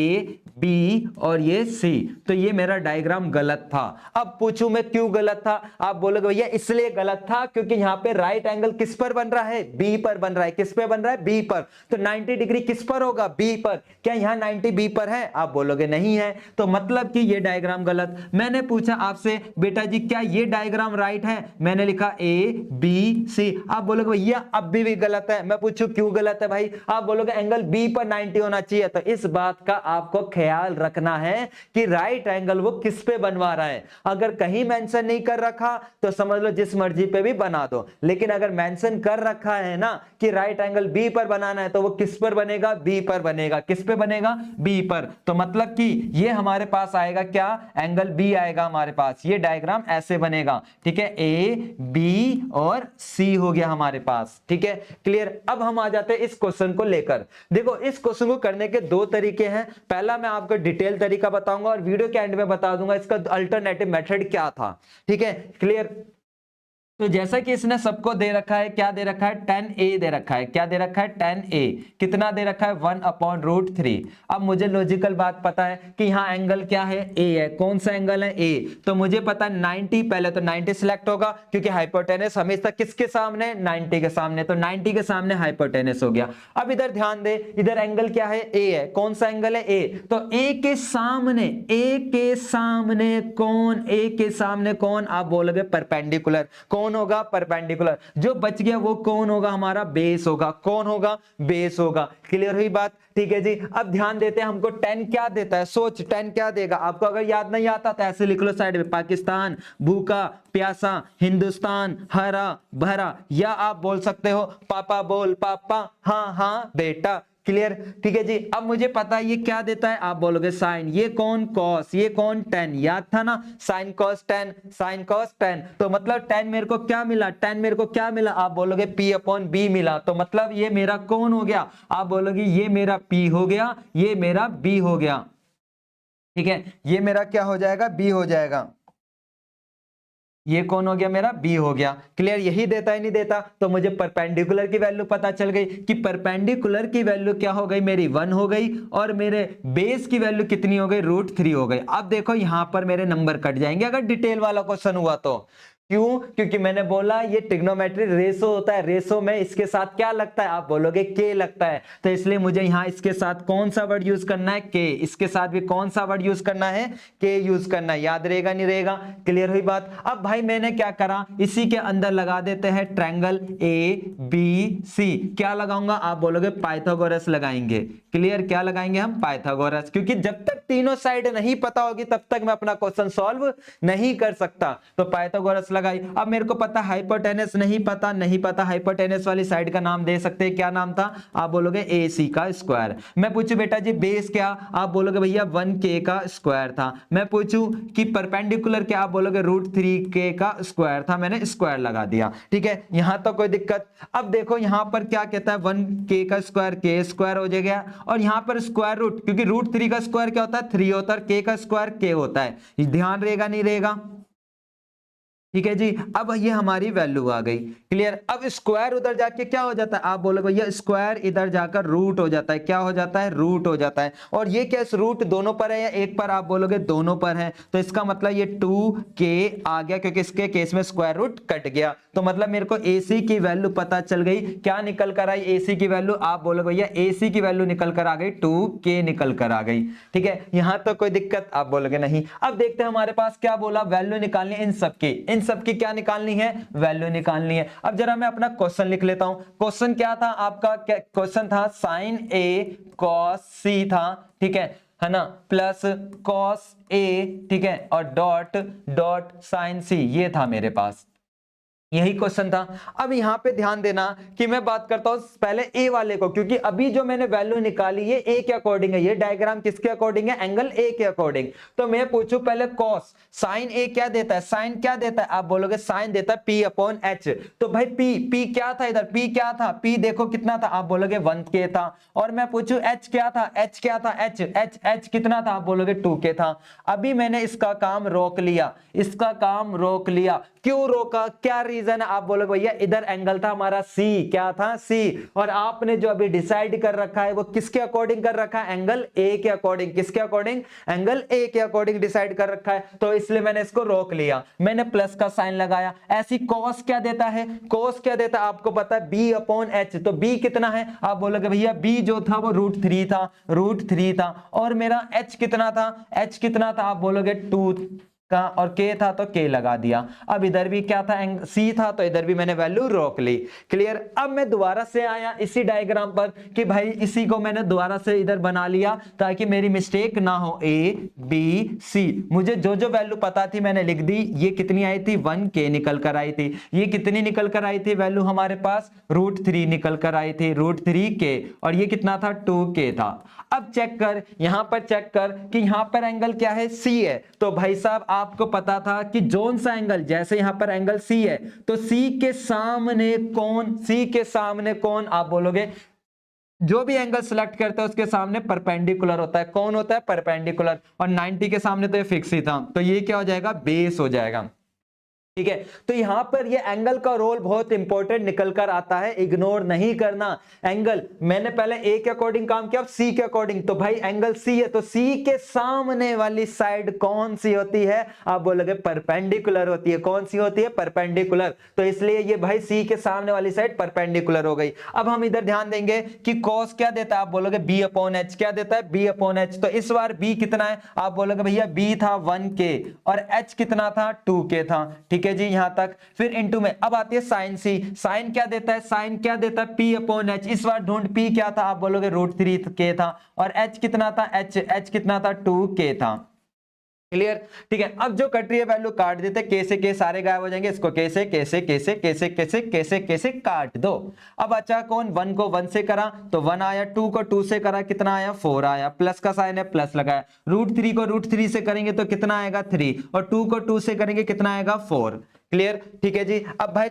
B और ये C, तो ये मेरा डायग्राम गलत था। अब पूछूं मैं क्यों गलत था, आप बोलोगे भैया इसलिए गलत था क्योंकि यहां पे राइट एंगल किस पर बन रहा है, B पर बन रहा है। किस पे बन रहा है, B पर। तो 90 डिग्री किस पर होगा, B पर। क्या यहां 90 B पर है, आप बोलोगे नहीं है। तो मतलब कि ये डायग्राम गलत। मैंने पूछा आपसे बेटा जी क्या ये डायग्राम राइट है, मैंने लिखा A B C, आप बोलोगे भैया अब भी गलत है। मैं पूछूं क्यों गलत है भाई, आप बोलोगे एंगल B पर 90 होना चाहिए। तो इस बात का आपको ख्याल रखना है कि राइट एंगल वो किस पे बनवा रहा है। अगर कहीं मेंशन नहीं कर रखा तो समझ लो जिस मर्जी पे भी बना दो, लेकिन अगर मेंशन कर रखा है ना कि राइट एंगल B पर बनाना है तो वो किस पर बनेगा, B पर बनेगा। किस पे बनेगा, B पर। तो मतलब कि ये हमारे पास आएगा क्या, एंगल B आएगा हमारे पास। ये डायग्राम ऐसे बनेगा, ठीक है, A B और C हो गया हमारे पास, ठीक है, क्लियर। अब हम आ जाते हैं इस क्वेश्चन को लेकर। देखो इस क्वेश्चन को करने के दो तरीके हैं। पहला मैं आपको डिटेल तरीका बताऊंगा और वीडियो के एंड में बता दूंगा इसका अल्टरनेटिव मेथड क्या था, ठीक है, क्लियर। तो जैसा कि इसने सबको दे रखा है, क्या दे रखा है 10A दे रखा है। क्या दे रखा है 10A, कितना दे रखा है 1/√3। अब मुझे लॉजिकल बात पता है कि यहाँ एंगल क्या है, A है। कौन सा एंगल है, A। तो मुझे पता है 90, पहले तो 90 सिलेक्ट होगा क्योंकि हाइपोटेनस हमेशा किसके सामने, 90 के सामने। तो 90 के सामने हाइपोटेनस हो गया। अब इधर ध्यान दे, इधर एंगल क्या है, A है। कौन सा एंगल है, A। तो A के सामने कौन, A के सामने कौन, आप बोलोगे परपेंडिकुलर। कौन होगा, परपेंडिकुलर। जो बच गया वो कौन होगा, हमारा बेस होगा। कौन होगा, बेस होगा। क्लियर हुई बात, ठीक है जी। अब ध्यान देते हैं हमको 10 क्या देता है, सोच 10 क्या देगा। आपको अगर याद नहीं आता तो ऐसे लिख लो साइड में, पाकिस्तान भूखा प्यासा, हिंदुस्तान हरा भरा, या आप बोल सकते हो पापा बोल पापा, हाँ हाँ बेटा। क्लियर, ठीक है जी। अब मुझे पता है ये क्या देता है, आप बोलोगे साइन, ये कौन कॉस, ये कौन टेन, याद था ना, sign cos ten, sign cos ten. तो मतलब 10 मेरे को क्या मिला, 10 मेरे को क्या मिला, आप बोलोगे P अपॉन B मिला। तो मतलब ये मेरा कौन हो गया, आप बोलोगे ये मेरा P हो गया, ये मेरा B हो गया, ठीक है, ये मेरा क्या हो जाएगा, B हो जाएगा। ये कौन हो गया, मेरा B हो गया। क्लियर, यही देता है नहीं देता। तो मुझे परपेंडिकुलर की वैल्यू पता चल गई कि परपेंडिकुलर की वैल्यू क्या हो गई, मेरी 1 हो गई, और मेरे बेस की वैल्यू कितनी हो गई, √3 हो गई। अब देखो यहां पर मेरे नंबर कट जाएंगे अगर डिटेल वाला क्वेश्चन हुआ तो, क्यों? क्योंकि मैंने बोला ये ट्रिग्नोमेट्री रेशो होता है, रेशो में इसके साथ क्या लगता है? आप बोलोगे के लगता है, तो इसलिए मुझे यहां इसके साथ कौन सा वर्ड यूज करना है? के। इसके साथ भी कौन सा वर्ड यूज करना है? के यूज करना है। याद रहेगा नहीं रहेगा? क्लियर हुई बात? अब भाई मैंने क्या करा, इसी के अंदर लगा देते हैं ट्रायंगल ए बी सी। क्या लगाऊंगा? आप बोलोगे पाइथागोरस लगाएंगे। क्लियर? क्या लगाएंगे हम? पाइथागोरस, क्योंकि जब तक तीनों साइड नहीं पता होगी तब तक मैं अपना क्वेश्चन सॉल्व नहीं कर सकता। तो पाइथागोरस लगाई। अब मेरे को पता हाइपोटेनस नहीं पता हाइपोटेनस वाली साइड का नाम दे सकते हैं। क्या नाम था? आप बोलोगे ए सी का स्क्वायर। मैं पूछूं बेटा जी बेस क्या? आप बोलोगे भैया 1k का स्क्वायर था। मैं पूछूं कि परपेंडिकुलर क्या? आप बोलोगे √3k का स्क्वायर था। मैंने स्क्वायर लगा दिया। ठीक है, यहां तो कोई दिक्कत। अब देखो यहां पर क्या कहता है, 1k का स्क्वायर k स्क्वायर हो जाएगा, और यहां पर स्क्वायर रूट, क्योंकि √3 का स्क्वायर क्या होता है? 3 होता है, k का स्क्वायर k होता है। ध्यान रहेगा नहीं रहेगा? ठीक है जी। अब ये हमारी वैल्यू आ गई। क्लियर? अब स्क्वायर उधर जाके क्या हो जाता है? आप बोलोगे भैया स्क्वायर इधर जाकर रूट हो जाता है। क्या हो जाता है? रूट हो जाता है। और ये क्या रूट दोनों पर है या एक पर? आप बोलोगे दोनों पर है, तो इसका मतलब ये 2k आ गया, क्योंकि इसके केस में स्क्वायर रूट कट गया। तो मतलब मेरे को AC की वैल्यू पता चल गई। क्या निकल कर आई AC की वैल्यू? आप बोलोगे भैया AC की वैल्यू निकल कर आ गई 2k निकल कर आ गई। ठीक है, यहां तो कोई दिक्कत? आप बोलोगे नहीं। अब देखते हैं हमारे पास क्या बोला, वैल्यू निकालनी है इन सबकी। इन सबकी क्या निकालनी है? वैल्यू निकालनी है। अब जरा मैं अपना क्वेश्चन लिख लेता हूं। क्वेश्चन क्या था आपका? क्वेश्चन था sin A cos C था। ठीक है ना, प्लस cos A, ठीक है, और डॉट डॉट sin C, ये था मेरे पास, यही क्वेश्चन था। अब यहां पे ध्यान देना कि मैं बात करता हूं पहले ए वाले को, क्योंकि अभी जो मैंने वैल्यू निकाली ये ए के अकॉर्डिंग है। ये डायग्राम किसके अकॉर्डिंग है? एंगल ए के अकॉर्डिंग। तो मैं पूछूं पहले कॉस, साइन ए क्या देता है? साइन क्या देता है? आप बोलोगे साइन देता है P/H। तो भाई P क्या था इधर? P क्या था? P देखो कितना था? आप बोलोगे 1k था। और मैं पूछूं H क्या था? H क्या था? H कितना था? आप बोलोगे 2k था। अभी मैंने इसका काम रोक लिया, इसका काम रोक लिया। क्यों रोका? क्या रीजन है? आप बोलोगे भैया इधर एंगल था हमारा C। क्या था? C। और आपने जो अभी डिसाइड कर रखा है वो किसके अकॉर्डिंग कर रखा है? एंगल A के अकॉर्डिंग। किसके अकॉर्डिंग? एंगल A के अकॉर्डिंग डिसाइड कर रखा है, तो इसलिए मैंने इसको रोक लिया। मैंने प्लस का साइन लगाया। ऐसी cos क्या देता है? cos क्या देता है? आपको पता है B/H। तो B कितना है? आप बोलोगे भैया B जो था वो √3 था, √3 था। और मेरा H कितना था? H कितना था? आप बोलोगे 2 का, और k था तो k लगा दिया। अब इधर भी क्या था? C था, तो इधर भी मैंने वैल्यू रोक ली। क्लियर? अब मैं दोबारा से आया इसी डायग्राम पर कि भाई इसी को मैंने दोबारा से इधर बना लिया ताकि मेरी मिस्टेक ना हो। A B C, मुझे जो जो वैल्यू पता थी मैंने लिख दी। ये कितनी आई थी? 1k निकल कर आई थी। ये कितनी निकल कर आई थी वैल्यू हमारे पास? √3 निकल कर आई थी, √3k। और ये कितना था? 2k था। अब चेक कर, यहां पर चेक कर कि यहां पर एंगल क्या है? C है। तो भाई साहब आपको पता था कि जोन सा एंगल, जैसे यहां पर एंगल C है तो C के सामने कौन? C के सामने कौन? आप बोलोगे जो भी एंगल सिलेक्ट करता है उसके सामने परपेंडिकुलर होता है। कौन होता है? परपेंडिकुलर। और 90 के सामने तो ये फिक्स ही था, तो ये क्या हो जाएगा? बेस हो जाएगा। ठीक है, तो यहां पर ये एंगल का रोल बहुत इंपॉर्टेंट निकल कर आता है, इग्नोर नहीं करना। एंगल मैंने पहले ए के अकॉर्डिंग काम किया, अब सी के अकॉर्डिंग। तो भाई एंगल सी है, तो सी के सामने वाली साइड कौन सी होती है? आप बोलोगे परपेंडिकुलर होती है। कौन सी होती है? परपेंडिकुलर। तो इसलिए ये भाई सी के सामने वाली साइड परपेंडिकुलर हो गई। अब हम इधर ध्यान देंगे कि कॉस क्या देता है? आप बोलोगे B/H। क्या देता है? B/H। तो इस बार B कितना है? आप बोलोगे भैया B था 1k और H कितना था? 2k था। ठीक है जी, यहां तक। फिर इनटू में अब आती है साइन C। साइन क्या देता है? साइन क्या देता है? P/H। इस बार ढूंढ P क्या था? आप बोलोगे √3k था। और H कितना था? H कितना था? 2k था। क्लियर? ठीक है, अब जो कट रही है वैल्यू काट देते, कैसे के सारे गायब हो जाएंगे। इसको कैसे कैसे कैसे कैसे कैसे कैसे कैसे काट दो। अब अच्छा कौन? 1 को 1 से करा तो 1 आया, 2 को 2 से करा कितना आया? 4 आया। प्लस का साइन है, प्लस लगाया। √3 को √3 से करेंगे तो कितना आएगा? 3। और 2 को 2 से करेंगे कितना आएगा? 4। क्लियर? ठीक है जी। अब भाई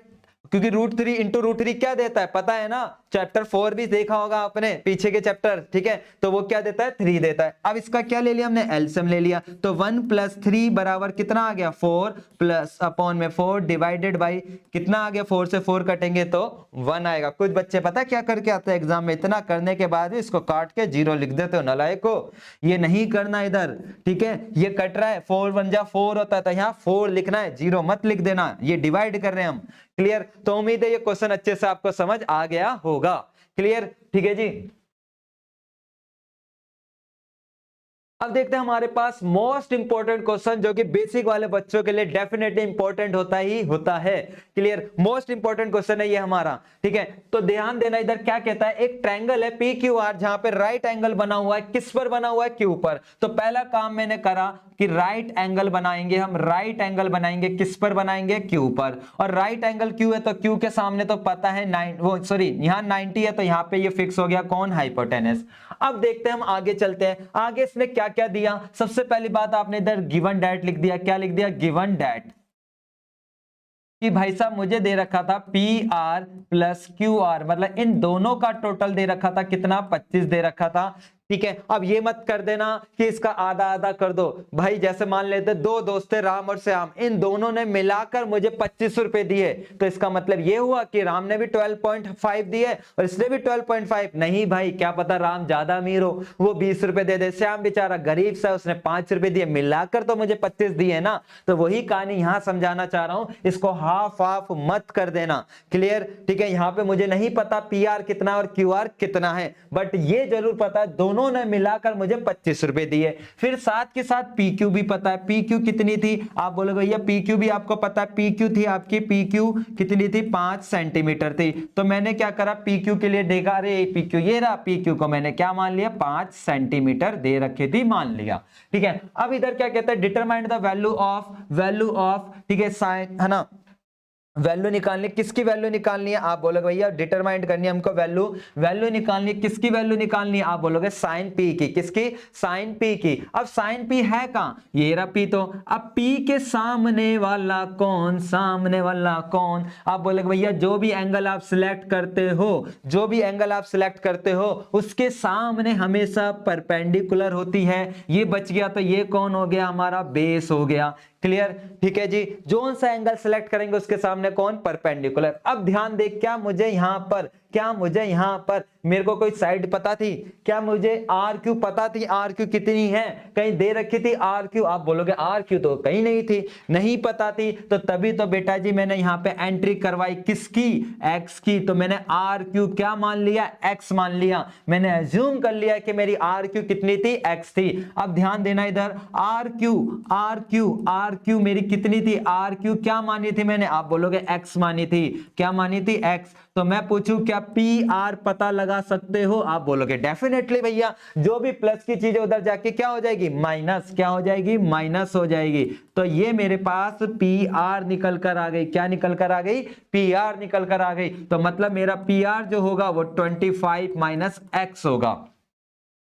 क्योंकि √3 इंटू √3 क्या देता है? पता है ना चैप्टर 4 भी देखा होगा आपने पीछे के चैप्टर, ठीक है, तो वो क्या देता है 3 देता है। अब इसका क्या ले लिया हमने, एलसीएम ले लिया, तो 1 + 3 बराबर कितना आ गया 4 प्लस अपॉन में 4 डिवाइडेड बाई कितना आ गया, 4 से 4 कटेंगे तो 1 आएगा। कुछ बच्चे पता क्या करके आते हैं एग्जाम में, इतना करने के बाद इसको काट के 0 लिख देते हो, नालायक को, ये नहीं करना इधर, ठीक है, ये कट रहा है 4 × 1 = 4 होता है, तो यहाँ 4 लिखना है, 0 मत लिख देना, ये डिवाइड कर रहे हैं हम। क्लियर, तो उम्मीद है ये क्वेश्चन अच्छे से आपको समझ आ गया होगा। क्लियर, ठीक है जी। अब देखते हैं हमारे पास मोस्ट इंपोर्टेंट क्वेश्चन, जो कि बेसिक वाले बच्चों के लिए डेफिनेटली इंपॉर्टेंट होता ही होता है। क्लियर, मोस्ट इंपोर्टेंट क्वेश्चन है ये हमारा, ठीक है। तो ध्यान देना, इधर क्या कहता है, एक ट्रायंगल है PQR, जहां पे राइट एंगल बना हुआ है, किस पर बना हुआ है, Q पर। तो पहला काम मैंने करा कि राइट एंगल बनाएंगे हम, राइट एंगल बनाएंगे, किस पर बनाएंगे, Q पर। और राइट एंगल Q है तो Q के सामने तो पता है यहाँ 90 है, तो यहाँ पे ये फिक्स हो गया कौन, हाइपोटेनस। अब देखते हैं हम आगे चलते हैं, आगे इसने क्या क्या दिया। सबसे पहली बात आपने इधर गिवन डैट लिख दिया, क्या लिख दिया, गिवन डैट, कि भाई साहब मुझे दे रखा था PR + QR, मतलब इन दोनों का टोटल दे रखा था कितना, 25 दे रखा था, ठीक है। अब ये मत कर देना कि इसका आधा आधा कर दो भाई, जैसे मान लेते दो दोस्त थे राम और श्याम, इन दोनों ने मिलाकर मुझे 25 रुपए दिए, तो इसका मतलब ये हुआ कि राम ने भी 12.5 दिए और इसने भी 12.5। नहीं भाई, क्या पता राम ज्यादा अमीर हो, वो 20 रुपए दे दे, श्याम बेचारा गरीब सा, उसने 5 रुपए दिए, मिलाकर तो मुझे 25 दिए ना। तो वही कहानी यहां समझाना चाह रहा हूं, इसको हाफ हाफ मत कर देना। क्लियर, ठीक है। यहाँ पे मुझे नहीं पता PR कितना और QR कितना है, बट ये जरूर पता है दोनों ने मिलाकर मुझे 25 रुपए दिए। फिर साथ के साथ PQ भी पता है, PQ कितनी थी, आप बोलोगे भैया PQ भी आपको पता है, PQ थी आपकी, PQ कितनी थी, 5 सेंटीमीटर थी। तो मैंने क्या करा, PQ के लिए देखा, अरे PQ ये रहा, PQ को मैंने क्या मान लिया, 5 सेंटीमीटर दे रखी थी, मान लिया, ठीक है। अब इधर क्या कहता है, डिटरमाइन द वैल्यू ऑफ, ठीक है, साइन, है ना, वैल्यू निकालनी, किसकी वैल्यू निकालनी है, आप बोलोगे भैया डिटरमाइन करनी है हमको, वैल्यू निकालनी है, किसकी वैल्यू निकालनी है, आप बोलोगे साइन P की, किसकी, साइन P की। अब साइन P है कहां, ये रहा P, तो अब P के सामने वाला कौन, सामने वाला कौन, आप बोलोगे भैया जो भी एंगल आप सिलेक्ट करते हो, जो भी एंगल आप सिलेक्ट करते हो उसके सामने हमेशा परपेंडिकुलर होती है। ये बच गया, तो ये कौन हो गया, हमारा बेस हो गया। क्लियर, ठीक है जी। जो सा एंगल सेलेक्ट करेंगे उसके सामने कौन, परपेंडिकुलर। अब ध्यान दे, क्या मुझे यहां पर मेरे को कोई साइड पता थी, क्या मुझे RQ पता थी, RQ कितनी है, कहीं दे रखी थी RQ, आप बोलोगे RQ तो कहीं नहीं थी, नहीं पता थी, तो तभी तो बेटा जी मैंने यहां पे एंट्री करवाई, किसकी, X की। तो मैंने RQ क्या मान लिया, X मान लिया, मैंने एज्यूम कर लिया कि मेरी RQ कितनी थी, X थी। अब ध्यान देना इधर, RQ मेरी कितनी थी, RQ क्या मानी थी मैंने, आप बोलोगे X मानी थी, क्या मानी थी, X। तो मैं पूछूं क्या PR पता लगा सकते हो, आप बोलोगे डेफिनेटली भैया, जो भी प्लस की चीज उधर जाके क्या हो जाएगी, माइनस, क्या हो जाएगी, माइनस हो जाएगी। तो ये मेरे पास PR निकल कर आ गई, क्या निकल कर आ गई, PR निकल कर आ गई। तो मतलब मेरा PR जो होगा वो 25 - X होगा,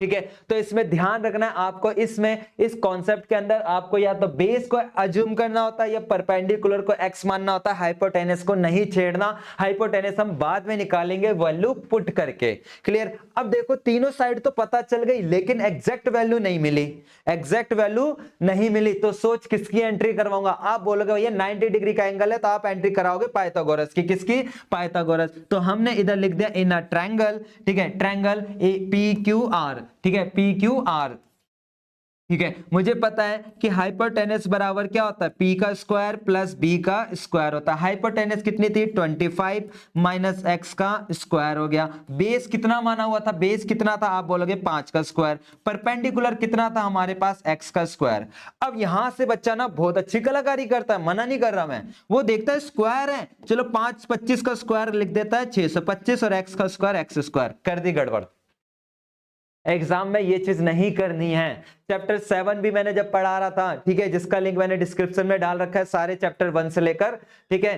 ठीक है। तो इसमें ध्यान रखना है आपको, इसमें इस कॉन्सेप्ट के अंदर आपको या तो बेस को अज्यूम करना होता है या परपेंडिकुलर को X मानना होता है, हाइपोटेनस को नहीं छेड़ना। हाइपोटेनस हम बाद में निकालेंगे वैल्यू पुट करके। क्लियर। अब देखो तीनों साइड तो पता चल गई, लेकिन एग्जैक्ट वैल्यू नहीं मिली, एग्जैक्ट वैल्यू नहीं मिली। तो सोच किसकी एंट्री करवाऊंगा, आप बोलोगे भैया 90 डिग्री का एंगल है तो आप एंट्री कराओगे पाइथागोरस की, किसकी, पाइथागोरस। तो हमने इधर लिख दिया इन अ ट्रायंगल, ठीक है, ट्रायंगल PQR, ठीक है, PQR, ठीक है। मुझे पता है कि हाइपोटेनस बराबर क्या होता है, P का स्क्वायर प्लस B का स्क्वायर होता है। हाइपोटेनस कितनी थी, 25 - X का स्क्वायर हो गया। बेस कितना माना हुआ था, बेस कितना था, आप बोलोगे 5 का स्क्वायर। परपेंडिकुलर कितना था हमारे पास, X का स्क्वायर। अब यहां से बच्चा ना बहुत अच्छी कलाकारी करता है, मना नहीं कर रहा मैं, वो देखता है स्क्वायर है, चलो 5 25 का स्क्वायर लिख देता है 625, और X का स्क्वायर X स्क्वायर, कर दी गड़बड़। एग्जाम में ये चीज नहीं करनी है। चैप्टर 7 भी मैंने जब पढ़ा रहा था, ठीक है, जिसका लिंक मैंने डिस्क्रिप्शन में डाल रखा है, सारे चैप्टर 1 से लेकर, ठीक है,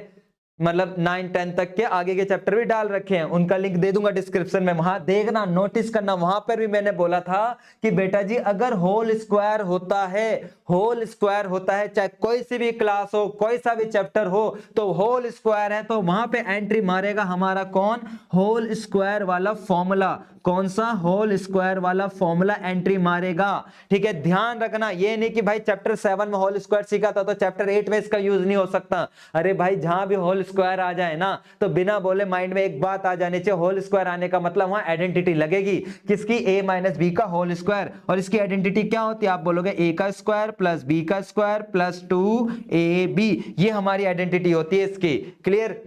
मतलब 9 10 तक के आगे के चैप्टर भी डाल रखे हैं, उनका लिंक दे दूंगा डिस्क्रिप्शन में, वहां देखना, नोटिस करना। वहां पर भी मैंने बोला था कि बेटा जी अगर होल स्क्वायर होता है, होल स्क्वायर होता है, चाहे कोई सी भी क्लास हो, कोई सा भी चैप्टर हो, तो होल स्क्वायर है तो वहां पे एंट्री मारेगा हमारा कौन, होल स्क्वायर वाला फॉर्मूला। कौन सा, होल स्क्वायर वाला फॉर्मूला एंट्री मारेगा। ठीक है, ध्यान रखना, ये नहीं कि भाई चैप्टर 7 में होल स्क्वायर सीखा था तो चैप्टर 8 में इसका यूज नहीं हो सकता। अरे भाई जहां भी होल स्क्वायर आ जाए ना, तो बिना बोले माइंड में एक बात आ जानी चाहिए, होल स्क्वायर आने का मतलब वहां आइडेंटिटी लगेगी किसकी, a माइनस बी का होल स्क्वायर। और इसकी आइडेंटिटी क्या होती है, आप बोलोगे a का स्क्वायर प्लस b का स्क्वायर प्लस 2ab, ये हमारी आइडेंटिटी होती है इसकी। क्लियर।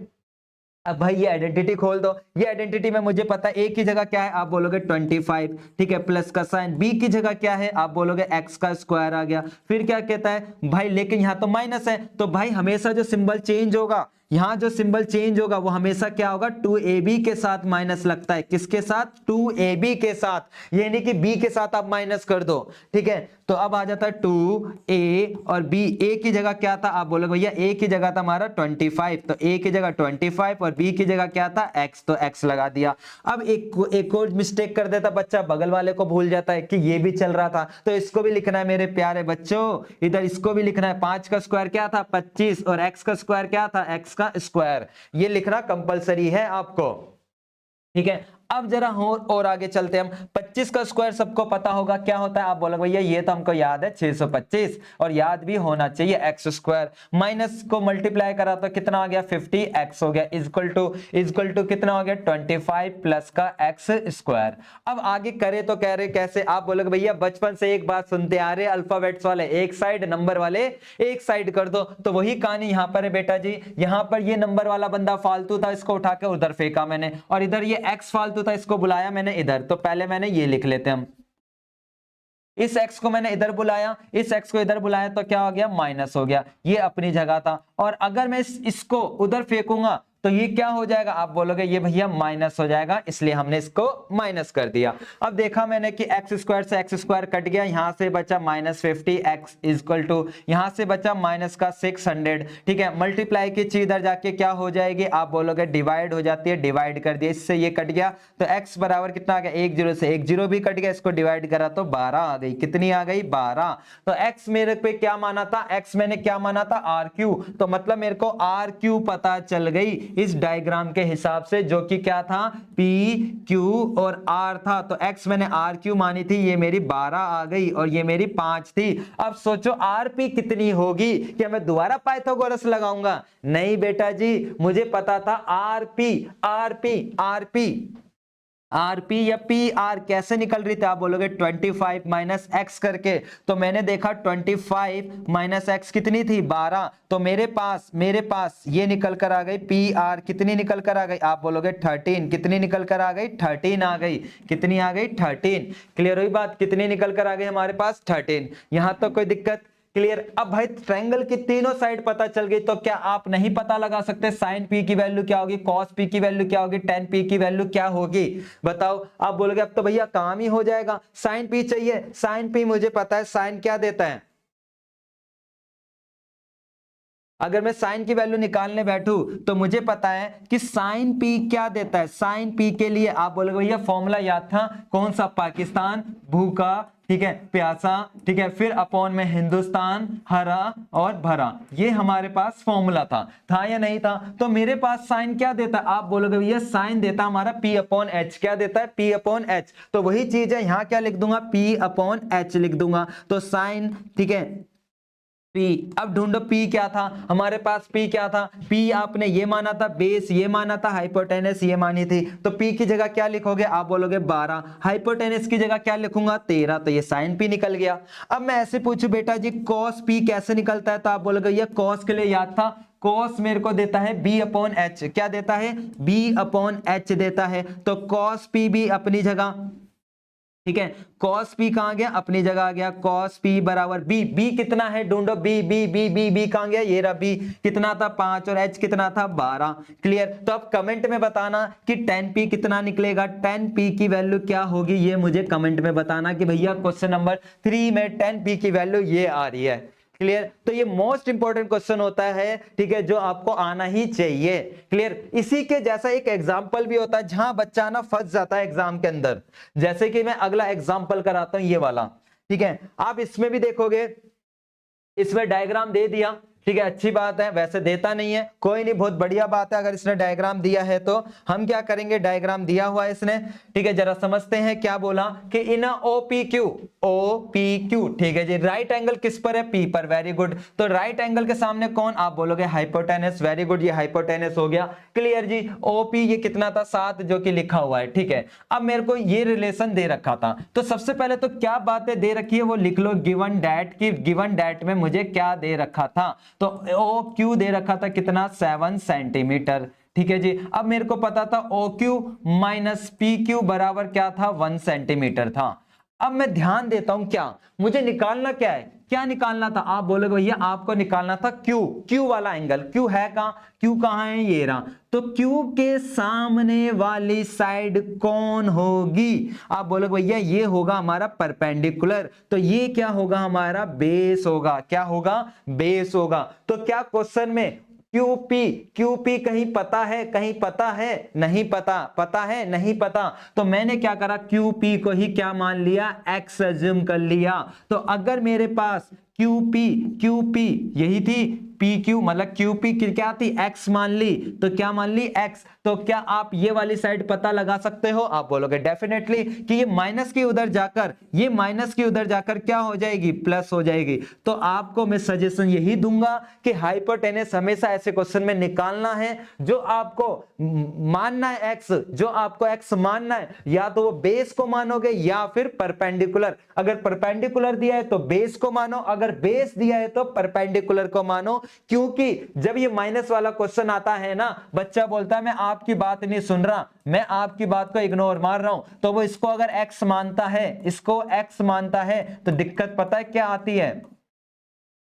अब भाई ये आइडेंटिटी खोल दो, ये आइडेंटिटी में मुझे पता है a की जगह क्या है, आप बोलोगे 25, ठीक है, प्लस का साइन, b की जगह क्या है, आप बोलोगे x का स्क्वायर आ गया। फिर क्या कहता है भाई, लेकिन यहां तो माइनस है, तो भाई हमेशा जो सिंबल चेंज होगा, यहां जो सिंबल चेंज होगा वो हमेशा क्या होगा, 2ab के साथ माइनस लगता है। किसके साथ, 2ab के साथ, ये नहीं कि b के साथ आप माइनस कर दो। ठीक है, तो अब आ जाता है 2a और b, a की जगह क्या था, आप बोलोगे भैया a की जगह था हमारा 25, तो a की जगह 25 और b की जगह क्या था, x, तो x लगा दिया। अब एक और मिस्टेक कर देता बच्चा, बगल वाले को भूल जाता है कि ये भी चल रहा था, तो इसको भी लिखना है मेरे प्यारे बच्चों, इधर इसको भी लिखना है। 5 का स्क्वायर क्या था, 25, और x का स्क्वायर क्या था, x का स्क्वायर, ये लिखना कंपलसरी है आपको। ठीक है, अब जरा और आगे चलते हैं हम। 25 का स्क्वायर सबको पता होगा क्या होता है, आप बोलोगे भैया ये तो हमको याद है 625, और याद भी होना चाहिए एक्स स्क्वायर, माइनस को मल्टीप्लाई करा तो कितना आ गया 50x हो गया, इक्वल टू कितना हो गया 25 प्लस का एक्स स्क्वायर। अब आगे करे तो कह रहे कैसे, आप बोलोगे भैया बचपन से एक बात सुनते आ रहे, अल्फाबेट्स वाले एक साइड, नंबर वाले एक साइड कर दो, तो वही कहानी यहां पर है बेटा जी। यहां पर ये नंबर वाला बंदा फालतू था, इसको उठा के उधर फेंका मैंने, और इधर ये एक्स फालतू था, इसको बुलाया मैंने इधर। तो पहले मैंने ये लिख लेते हम, इस x को मैंने इधर बुलाया, इस x को इधर बुलाया, तो क्या हो गया, माइनस हो गया, ये अपनी जगह था। और अगर मैं इसको उधर फेंकूंगा तो ये क्या हो जाएगा, आप बोलोगे ये भैया माइनस हो जाएगा, इसलिए हमने इसको माइनस कर दिया। अब देखा मैंने कि एक्स स्क्वायर से एक्स स्क्वायर कट गया, यहां से बचा -50x इक्वल टू, यहां से बचा माइनस का 600। ठीक है, मल्टीप्लाई की चीज इधर जाके क्या हो जाएगी, आप बोलोगे डिवाइड हो जाती है, डिवाइड कर दिया, इससे ये कट गया, तो x बराबर कितना आ गया, 1 0 से 1 0 भी कट गया, इसको डिवाइड करा तो 12 आ गई। कितनी आ गई, 12। तो x मेरे पे क्या माना था, x मैंने क्या माना था, RQ, तो मतलब मेरे को RQ पता चल गई इस डायग्राम के हिसाब से, जो कि क्या था, P Q और R था। तो X मैंने RQ मानी थी, ये मेरी 12 आ गई, और ये मेरी 5 थी। अब सोचो RP कितनी होगी, क्या मैं दोबारा पाइथागोरस लगाऊंगा, नहीं बेटा जी, मुझे पता था RP या PR कैसे निकल रही थी, आप बोलोगे 25 माइनस एक्स करके, तो मैंने देखा 25 माइनस एक्स कितनी थी, 12, तो मेरे पास ये निकल कर आ गई PR, कितनी निकल कर आ गई, आप बोलोगे 13, कितनी निकल कर आ गई, 13 आ गई, कितनी आ गई, 13। क्लियर हुई बात, कितनी निकल कर आ गई हमारे पास, 13। यहां तो कोई दिक्कत, क्लियर। अब भाई ट्रायंगल की तीनों साइड पता चल गई, तो क्या आप नहीं पता लगा सकते साइन पी की वैल्यू क्या होगी, कॉस पी की वैल्यू क्या होगी, टेन पी की वैल्यू क्या होगी, बताओ। आप बोलोगे अब तो भैया काम ही हो जाएगा, साइन पी चाहिए, साइन पी मुझे पता है, साइन क्या देता है, अगर मैं साइन की वैल्यू निकालने बैठूं तो मुझे पता है कि साइन पी क्या देता है। साइन पी के लिए आप बोलोगे भैया फॉर्मूला याद था, कौन सा, पाकिस्तान भूखा, ठीक है, प्यासा, ठीक है, फिर अपॉन में हिंदुस्तान हरा और भरा, ये हमारे पास फॉर्मूला था या नहीं था। तो मेरे पास साइन क्या देता है, आप बोलोगे भैया साइन देता हमारा P अपॉन एच, क्या देता है, P अपॉन एच। तो वही चीज है, यहां क्या लिख दूंगा, P अपॉन एच लिख दूंगा, तो साइन, ठीक है, P। अब ढूंढो P क्या था, हमारे पास P क्या था, P आपने ये माना था, बेस ये माना था, हाइपोटेनस ये मानी थी, तो P की जगह क्या लिखोगे, आप बोलोगे 12, हाइपोटेनस की जगह क्या लिखूंगा, 13, तो ये साइन P निकल गया। अब मैं ऐसे पूछूं बेटा जी cos P कैसे निकलता है, तो आप बोलोगे ये cos के लिए याद था, cos मेरे को देता है B अपॉन एच, क्या देता है, B अपॉन एच देता है, तो cos P भी अपनी जगह, ठीक है, cos P कहां गया, अपनी जगह आ गया, cos P बराबर B, B कितना है ढूंढो, B कहां गया, ये रहा B, कितना था 5 और H कितना था 12। क्लियर। तो अब कमेंट में बताना कि 10P कितना निकलेगा, 10P की वैल्यू क्या होगी, ये मुझे कमेंट में बताना कि भैया क्वेश्चन नंबर 3 में 10P की वैल्यू ये आ रही है। क्लियर। तो ये मोस्ट इंपॉर्टेंट क्वेश्चन होता है, ठीक है, जो आपको आना ही चाहिए। क्लियर। इसी के जैसा एक एग्जांपल भी होता है जहां बच्चा ना फंस जाता है एग्जाम के अंदर। जैसे कि मैं अगला एग्जांपल कराता हूं, ये वाला, ठीक है। आप इसमें भी देखोगे, इसमें डायग्राम दे दिया, ठीक है, अच्छी बात है। वैसे देता नहीं है, कोई नहीं, बहुत बढ़िया बात है। अगर इसने डायग्राम दिया है तो हम क्या करेंगे, डायग्राम दिया हुआ है इसने, ठीक है, जरा समझते हैं क्या बोला कि इन OPQ, OPQ, ठीक है जी, राइट एंगल किस पर है, P पर। Very good. तो राइट एंगल के सामने कौन, आप बोलोगे हाइपोटेनस। वेरी गुड, ये हाइपोटेनस हो गया। क्लियर जी। OP ये कितना था, 7, जो कि लिखा हुआ है, ठीक है। अब मेरे को ये रिलेशन दे रखा था, तो सबसे पहले तो क्या बातें दे रखी है वो लिख लो। गिवन डैट की, गिवन डैट में मुझे क्या दे रखा था, तो OQ दे रखा था कितना, 7 सेंटीमीटर, ठीक है जी। अब मेरे को पता था OQ माइनस PQ बराबर क्या था, 1 सेंटीमीटर था। अब मैं ध्यान देता हूं, क्या मुझे निकालना क्या है, क्या निकालना था, आप बोलोगे भैया आपको निकालना था Q वाला एंगल। Q है कहां, Q कहां है, ये रहा। तो Q के सामने वाली साइड कौन होगी, आप बोलोगे भैया ये होगा हमारा परपेंडिकुलर। तो ये क्या होगा, हमारा बेस होगा। क्या होगा, बेस होगा। तो क्या क्वेश्चन में QP कहीं पता है, कहीं पता है, नहीं पता, पता है, नहीं पता। तो मैंने क्या करा, QP को ही क्या मान लिया, X अज्यूम कर लिया। तो अगर मेरे पास QP यही थी, PQ मतलब QP की क्या थी, X मान ली, तो क्या मान ली, X। तो क्या आप ये वाली साइड पता लगा सकते हो, आप बोलोगे डेफिनेटली कि ये माइनस की उधर जाकर, ये माइनस की उधर जाकर क्या हो जाएगी, प्लस हो जाएगी। तो आपको मैं सजेशन यही दूंगा कि हाइपोटेनस हमेशा ऐसे क्वेश्चन में निकालना है जो आपको मानना है X, जो आपको X मानना है, या तो वो बेस को मानोगे या फिर परपेंडिकुलर। अगर परपेंडिकुलर दिया है तो बेस को मानो, अगर बेस दिया है तो परपेंडिकुलर को मानो। क्योंकि जब ये माइनस वाला क्वेश्चन आता है ना, बच्चा बोलता है मैं आपकी बात नहीं सुन रहा, मैं आपकी बात को इग्नोर मार रहा हूं, तो वो इसको अगर X मानता है, इसको X मानता है, तो दिक्कत पता है क्या आती है,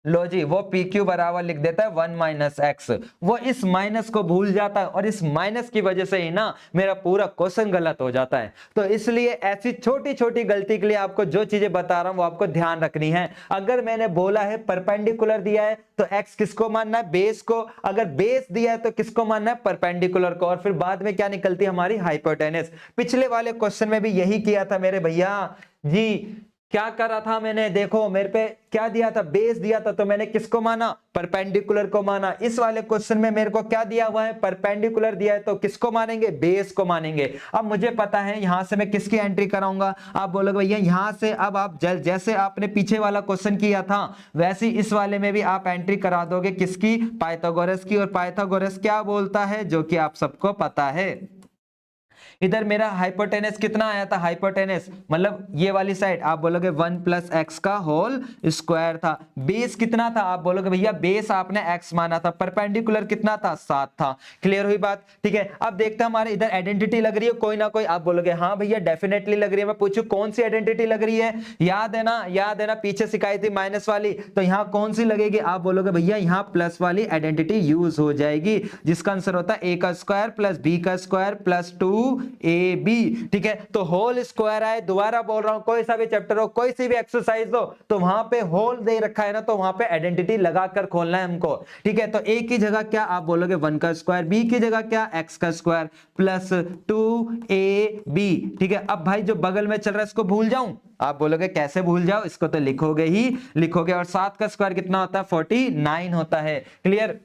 लो जी, वो PQ बराबर लिख देता है 1 माइनस X। वो इस माइनस को भूल जाता है और इस माइनस की वजह से ही ना मेरा पूरा क्वेश्चन गलत हो जाता है। तो इसलिए ऐसी छोटी छोटी गलती के लिए आपको जो चीजें बता रहा हूं वो आपको ध्यान रखनी है। अगर मैंने बोला है परपेंडिकुलर दिया है तो X किसको मानना है, बेस को। अगर बेस दिया है तो किसको मानना है, परपेंडिकुलर को। और फिर बाद में क्या निकलती है, हमारी हाइपोटेनस। पिछले वाले क्वेश्चन में भी यही किया था मेरे भैया जी। क्या करा था मैंने, देखो मेरे पे क्या दिया था, बेस दिया था, तो मैंने किसको माना, परपेंडिकुलर को माना। इस वाले क्वेश्चन में मेरे को क्या दिया हुआ है, परपेंडिकुलर दिया है, तो किसको मानेंगे, बेस को मानेंगे। अब मुझे पता है यहां से मैं किसकी एंट्री कराऊंगा, आप बोलोगे भैया यहां से। अब आप जैसे आपने पीछे वाला क्वेश्चन किया था वैसे इस वाले में भी आप एंट्री करा दोगे, किसकी, पाइथागोरस की। और पाइथागोरस क्या बोलता है, जो कि आप सबको पता है। इधर मेरा हाइपोटेनस कितना आया था, हाइपोटेनस मतलब ये वाली साइड, आप बोलोगे 1 प्लस एक्स का होल स्क्वायर था। बेस कितना था, आप बोलोगे भैया बेस आपने x माना था। परपेंडिकुलर कितना था, 7 था। क्लियर हुई बात, ठीक है। अब देखते हैं हमारे इधर आइडेंटिटी लग रही है कोई ना कोई, आप बोलोगे हाँ भैया डेफिनेटली लग रही है। मैं पूछूं कौन सी आइडेंटिटी लग रही है, याद है ना, याद है ना, पीछे सिखाई थी माइनस वाली, तो यहाँ कौन सी लगेगी, आप बोलोगे भैया यहाँ प्लस वाली आइडेंटिटी यूज हो जाएगी, जिसका आंसर होता है a का स्क्वायर प्लस b का स्क्वायर प्लस 2ab, ठीक है। तो होल स्क्वायर आए, दोबारा बोल रहा हूं, कोई सा भी चैप्टर हो, कोई सी भी एक्सरसाइज हो, तो वहां पे होल दे रखा है ना, तो वहां पे आइडेंटिटी लगाकर खोलना है हमको, ठीक है। तो a की जगह क्या, आप बोलोगे 1 का स्क्वायर, b की जगह क्या, x का स्क्वायर प्लस 2ab, ठीक है। अब भाई जो बगल में चल रहा है इसको भूल जाऊं, आप बोलोगे कैसे भूल जाओ, इसको तो लिखोगे ही लिखोगे। और 7 का स्क्वायर कितना होता है, 49 होता है। क्लियर।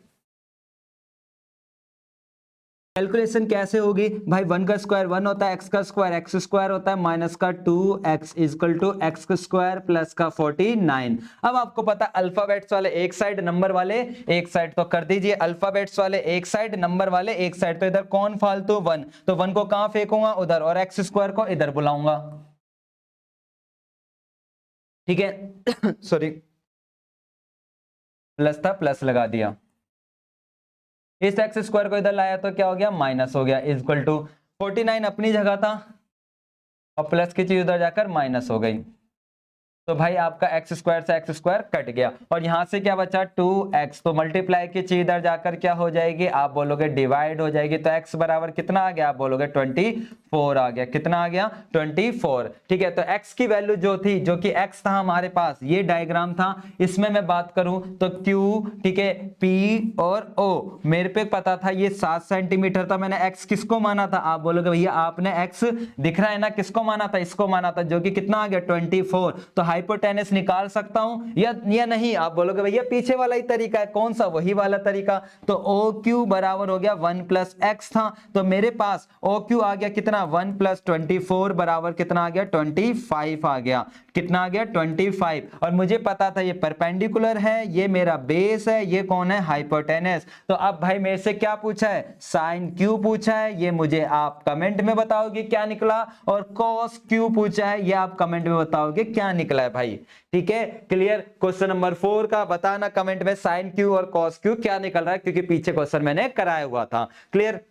कैलकुलेशन कैसे होगी भाई, 1 का स्क्वायर 1 होता है, x का स्क्वायर x स्क्वायर होता है, माइनस का 2x इक्वल टू x का स्क्वायर प्लस का 49। अब आपको पता अल्फाबेट्स वाले एक साइड, नंबर वाले एक साइड, तो कर दीजिए अल्फाबेट्स वाले एक साइड, नंबर वाले एक साइड। तो इधर कौन फालतू 1, तो 1 को कहां फेंकूंगा, उधर, और x स्क्वायर को इधर बुलाऊंगा, ठीक है। सॉरी, प्लस था, प्लस लगा दिया। इस एक्स स्क्वायर को इधर लाया तो क्या हो गया, माइनस हो गया, इक्वल टू 49 अपनी जगह था और प्लस की चीज उधर जाकर माइनस हो गई। तो भाई आपका एक्स स्क्वायर से एक्स स्क्वायर कट गया और यहां से क्या बचा 2x, तो मल्टीप्लाई की चीज इधर जाकर क्या हो जाएगी, आप बोलोगे डिवाइड हो जाएगी। तो x बराबर कितना आ गया, आप बोलोगे 24 आ गया। कितना आ गया, 24। ठीक है, तो x की वैल्यू जो थी, जो कि x था हमारे पास, ये डायग्राम था, इसमें मैं बात करूं तो q, ठीक है, p और o मेरे पे पता था ये 7 सेंटीमीटर था। मैंने x किसको माना था, आप बोलोगे भैया आपने x दिख रहा है ना, किसको माना था, इसको माना था, जो कि कितना आ गया 24। तो हाइपोटेनस निकाल सकता हूं या नहीं, आप बोलोगे भैया पीछे वाला ही तरीका है। कौन सा, वही वाला तरीका। तो OQ बराबर हो गया 1 प्लस एक्स था, तो मेरे पास OQ आ गया कितना, 1 प्लस 24 बराबर कितना आ गया 25 आ गया। कितना आ गया 25। और मुझे पता था ये परपेंडिकुलर है, ये मेरा बेस है, ये कौन है, हाइपोटेनस। तो अब भाई मेरे से क्या पूछा है, साइन क्यू पूछा है, ये मुझे आप कमेंट में बताओगे क्या निकला, और कॉस क्यू पूछा है, ये आप कमेंट में बताओगे क्या निकला है भाई। ठीक है, क्लियर। क्वेश्चन नंबर 4 का बताना कमेंट में साइन क्यू और कॉस क्यू क्या निकल रहा है, क्योंकि पीछे क्वेश्चन मैंने कराया हुआ था। क्लियर।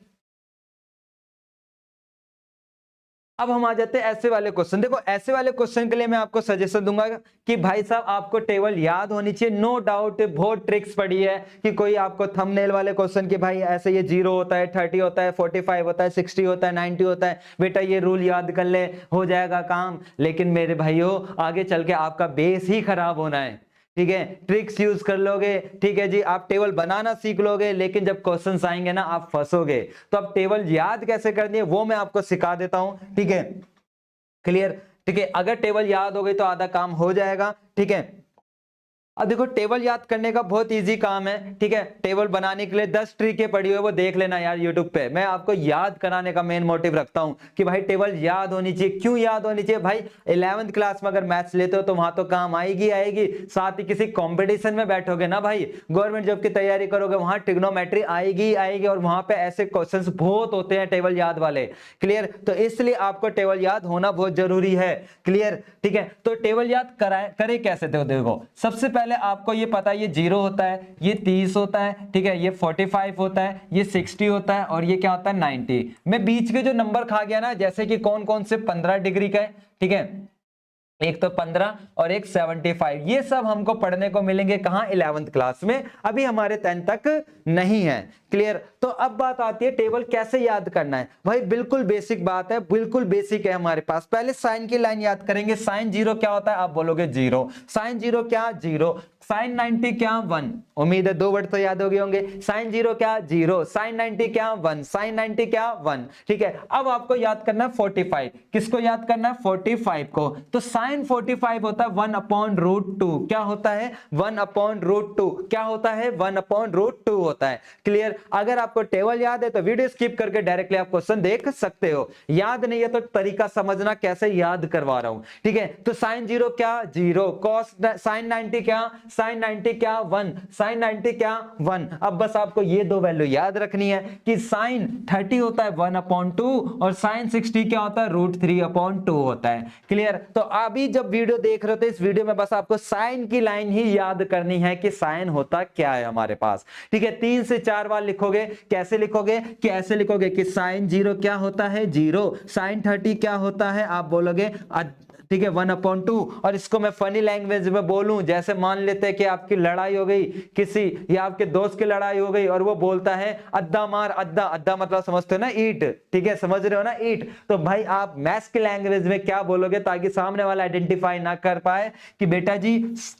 अब हम आ जाते हैं ऐसे वाले क्वेश्चन। देखो ऐसे वाले क्वेश्चन के लिए मैं आपको सजेशन दूंगा कि भाई साहब आपको टेबल याद होनी चाहिए। नो डाउट बहुत ट्रिक्स पड़ी है कि कोई आपको थंबनेल वाले क्वेश्चन कि भाई ऐसे ये 0 होता है, 30 होता है, 45 होता है, 60 होता है, 90 होता है, बेटा ये रूल याद कर ले, हो जाएगा काम। लेकिन मेरे भाइयों आगे चल के आपका बेस ही खराब होना है। ठीक है, ट्रिक्स यूज कर लोगे, ठीक है जी, आप टेबल बनाना सीख लोगे, लेकिन जब क्वेश्चंस आएंगे ना आप फंसोगे। तो अब टेबल याद कैसे करनी है वो मैं आपको सिखा देता हूं। ठीक है, क्लियर। ठीक है, अगर टेबल याद हो गई तो आधा काम हो जाएगा। ठीक है, अब देखो टेबल याद करने का बहुत इजी काम है। ठीक है, टेबल बनाने के लिए 10 ट्रिकें पड़ी हुई है, वो देख लेना यार यूट्यूब पे। मैं आपको याद कराने का मेन मोटिव रखता हूं कि भाई टेबल याद होनी चाहिए। क्यों याद होनी चाहिए भाई, 11th क्लास में अगर मैथ्स लेते हो तो वहां तो काम आएगी आएगी, साथ ही किसी कॉम्पिटिशन में बैठोगे ना भाई, गवर्नमेंट जॉब की तैयारी करोगे, वहां ट्रिग्नोमेट्री आएगी आएगी, और वहां पे ऐसे क्वेश्चन बहुत होते हैं टेबल याद वाले। क्लियर, तो इसलिए आपको टेबल याद होना बहुत जरूरी है। क्लियर। ठीक है, तो टेबल याद करे कैसे, देखो सबसे पहले आपको ये पता है ये 0 होता है, ये 30 होता है, ठीक है, ये 45 होता है, ये 60 होता है, और ये क्या होता है 90। मैं बीच के जो नंबर खा गया ना, जैसे कि कौन कौन से 15 डिग्री का है, ठीक है, एक तो 15 और एक 75, ये सब हमको पढ़ने को मिलेंगे कहां, 11th क्लास में, अभी हमारे 10 तक नहीं है। क्लियर। तो अब बात आती है टेबल कैसे याद करना है। भाई बिल्कुल बेसिक बात है, बिल्कुल बेसिक है हमारे पास। पहले साइन की लाइन याद करेंगे। साइन 0 क्या होता है, आप बोलोगे 0। साइन 0 क्या, 0। साइन 90 क्या, 1। उम्मीद है 2 वर्ड तो याद हो गए होंगे। साइन 0 क्या, 0। साइन 90 क्या, 1। साइन 90 क्या, 1। ठीक है, अब आपको याद करना है 45। किसको याद करना है, 45 को। तो साइन 45 होता है 1/√2। क्या होता है, 1/√2। क्या होता है, 1/√2 होता है। क्लियर। अगर आपको टेबल याद है तो वीडियो स्किप करके डायरेक्टली आप क्वेश्चन देख सकते हो। याद नहीं है तो तरीका समझना कैसे याद करवा रहा हूं। ठीक है, तो साइन 0 क्या, 0। कॉस साइन 90 क्या, साइन 90 क्या, 1। साइन 90 क्या, 1। अब बस आपको ये दो वैल्यू याद रखनी है कि साइन 30 होता है 1/2 और साइन 60 क्या होता है, √3/2 होता है। क्लियर। तो अभी जब वीडियो देख रहे हो तो इस वीडियो में बस आपको साइन की लाइन ही याद करनी है कि साइन होता क्या है हमारे पास। ठीक है, 3 से 4 बार लिखोगे। कैसे लिखोगे, कैसे लिखोगे कि साइन 0 क्या होता है, 0। साइन 30 क्या होता है, आप बोलोगे ठीक है 1/2। और इसको मैं फनी लैंग्वेज में बोलूं, जैसे मान लेते हैं कि आपकी लड़ाई हो गई किसी, या आपके दोस्त की लड़ाई हो गई, और वो बोलता है अद्दा मार अद्दा। अद्दा मतलब समझते हो ना, ईट। ठीक है, समझ रहे हो ना, ईट। तो भाई आप मैथ्स की लैंग्वेज में क्या बोलोगे ताकि सामने वाला आइडेंटिफाई ना कर पाए कि बेटा जी,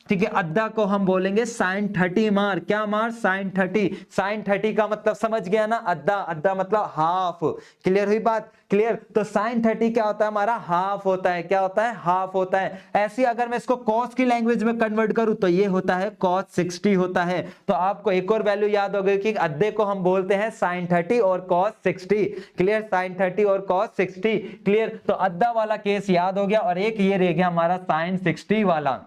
ठीक है, अद्दा को हम बोलेंगे साइन 30 मार। क्या मार, साइन 30। साइन 30 का मतलब समझ गया ना, अद्दा। अद्दा मतलब हाफ। क्लियर हुई बात, क्लियर। तो साइन 30 क्या होता है हमारा, हाफ होता है। क्या होता है, हाफ होता है। ऐसी अगर मैं इसको कॉस की लैंग्वेज में कन्वर्ट करूं तो ये होता है कॉस 60 होता है। तो आपको एक और वैल्यू याद हो गई कि अद्धे को हम बोलते हैं साइन 30 और कॉस 60। क्लियर, साइन 30 और कॉस 60। क्लियर। तो अद्धा वाला केस याद हो गया, और एक ये रह गया हमारा साइन 60 वाला।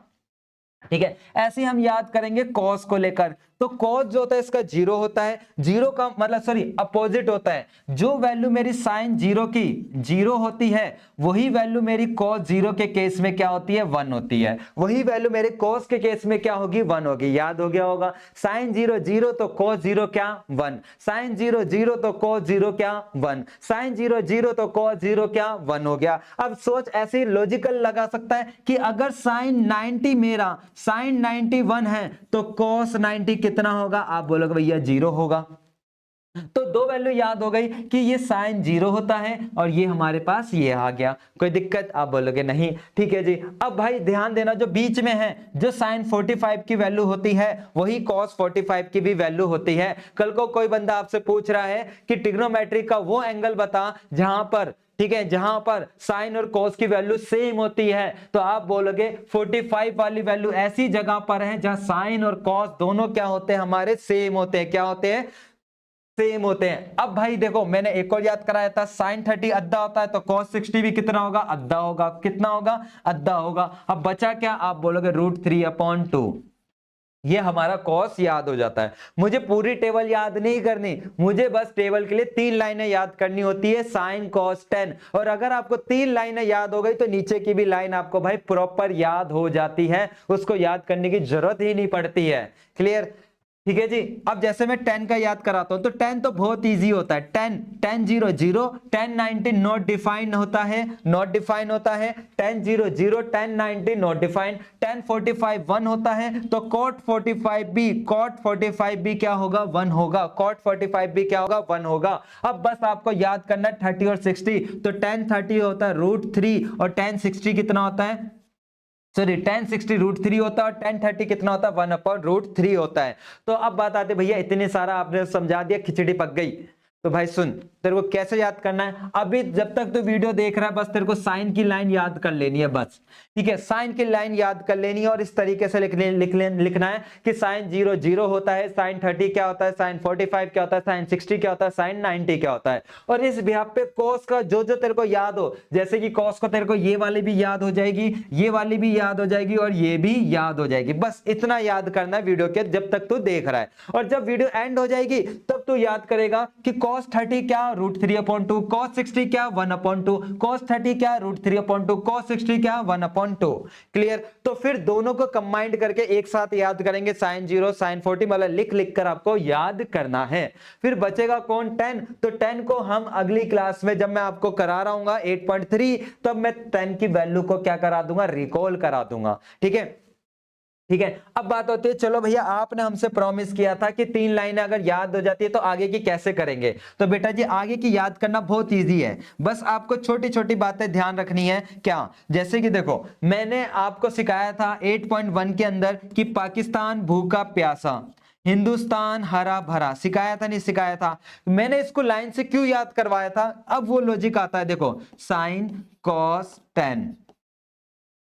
ठीक है, ऐसे हम याद करेंगे कॉस को लेकर। तो कॉस जो होता है इसका जीरो होता है, जीरो का मतलब सॉरी अपोजिट होता है। जो वैल्यू मेरी साइन जीरो की जीरो होती है वही वैल्यू मेरी कॉस जीरो के केस में क्या होती है, वन होती है। वही वैल्यू मेरे कॉस के केस में क्या होगी, वन होगी। याद हो गया होगा, साइन जीरो जीरो तो कॉस जीरो क्या, वन। साइन जीरो जीरो तो कॉस जीरो क्या, वन। साइन जीरो जीरो तो कॉस जीरो क्या, वन हो गया। अब सोच ऐसे लॉजिकल लगा सकता है कि अगर साइन 90 मेरा साइन 91 है तो कॉस 90 कितना होगा, आप बोलोगे भैया जीरो होगा। तो दो वैल्यू याद हो गई कि ये साइन जीरो होता है और ये हमारे पास ये आ गया। कोई दिक्कत, आप बोलोगे नहीं। ठीक है जी। अब भाई ध्यान देना, जो बीच में है जो साइन 45 की वैल्यू होती है वही कॉस 45 की भी वैल्यू होती है। कल को कोई बंदा आपसे पूछ रहा है कि ट्रिग्नोमेट्री का वो एंगल बता जहां पर, ठीक है, जहां पर साइन और कॉस की वैल्यू सेम होती है, तो आप बोलोगे 45 वाली वैल्यू ऐसी जगह पर है जहां साइन और कॉस दोनों क्या होते हैं, हमारे सेम होते हैं। क्या होते हैं, सेम होते हैं। अब भाई देखो, मैंने एक और याद कराया था, साइन 30 अद्धा होता है तो कॉस 60 भी कितना होगा, अद्धा होगा। कितना होगा, अद्धा होगा। अब बचा क्या, आप बोलोगे √3/2। ये हमारा कॉस याद हो जाता है। मुझे पूरी टेबल याद नहीं करनी, मुझे बस टेबल के लिए 3 लाइनें याद करनी होती है, साइन कॉस टेन। और अगर आपको 3 लाइनें याद हो गई तो नीचे की भी लाइन आपको भाई प्रॉपर याद हो जाती है, उसको याद करने की जरूरत ही नहीं पड़ती है। क्लियर, ठीक है जी। अब जैसे मैं 10 का याद कराता हूं तो 10 तो बहुत इजी होता है। 10 0 0, 10 90 नॉट डिफाइंड होता है, नॉट डिफाइन होता है। 10 0 0, 10 90 नॉट डिफाइंड। 10 45 1 होता है तो cot 45 भी क्या होगा, 1 होगा। cot 45 भी क्या होगा, 1 होगा। अब बस आपको याद करना 30 और 60, तो 10 30 होता है √3 और 10 60 कितना होता है, सॉरी 10 60 √3 होता है और 10 30 कितना होता है, 1/√3 होता है। तो अब बात आती है, भैया इतने सारा आपने समझा दिया, खिचड़ी पक गई। तो भाई सुन, तेरे को कैसे याद करना है, अभी जब तक तू वीडियो देख रहा है बस तेरे को साइन की लाइन याद कर लेनी है बस। ठीक है, साइन की लाइन याद कर लेनी है और इस तरीके से लिखना है कि साइन 0 0 होता है, साइन 30 क्या होता है, साइन 45 क्या होता है, साइन 60 क्या होता है, साइन 90 क्या होता है। और इस बिहाफ पे कॉस का जो जो तेरे को याद हो, जैसे कि कॉस को तेरे को ये वाली भी याद हो जाएगी, ये वाली भी याद हो जाएगी और ये भी याद हो जाएगी। बस इतना याद करना है वीडियो के जब तक तू देख रहा है। और जब वीडियो एंड हो जाएगी तब तू याद करेगा कि cos 30 क्या, √3/2, cos 60 क्या, 1/2, cos 30 क्या, √3/2, cos 60 क्या, 1/2। क्लियर। तो फिर दोनों को कंबाइंड करके एक साथ याद करेंगे, साइन 0 साइन 40, मतलब लिख लिख कर आपको याद करना है। फिर बचेगा कौन, 10। तो 10 को हम अगली क्लास में जब मैं आपको करा रहा हूं 8.3, तब मैं 10 की वैल्यू को क्या करा दूंगा, रिकॉल करा दूंगा। ठीक है, ठीक है। अब बात होती है, चलो भैया आपने हमसे प्रॉमिस किया था कि 3 लाइनें अगर याद हो जाती है तो आगे की कैसे करेंगे। तो बेटा जी आगे की याद करना बहुत इजी है, बस आपको छोटी छोटी बातें ध्यान रखनी है। क्या, जैसे कि देखो मैंने आपको सिखाया था 8.1 के अंदर कि पाकिस्तान भूखा प्यासा, हिंदुस्तान हरा भरा, सिखाया था नहीं सिखाया था। मैंने इसको लाइन से क्यों याद करवाया था, अब वो लॉजिक आता है। देखो sine cos tan,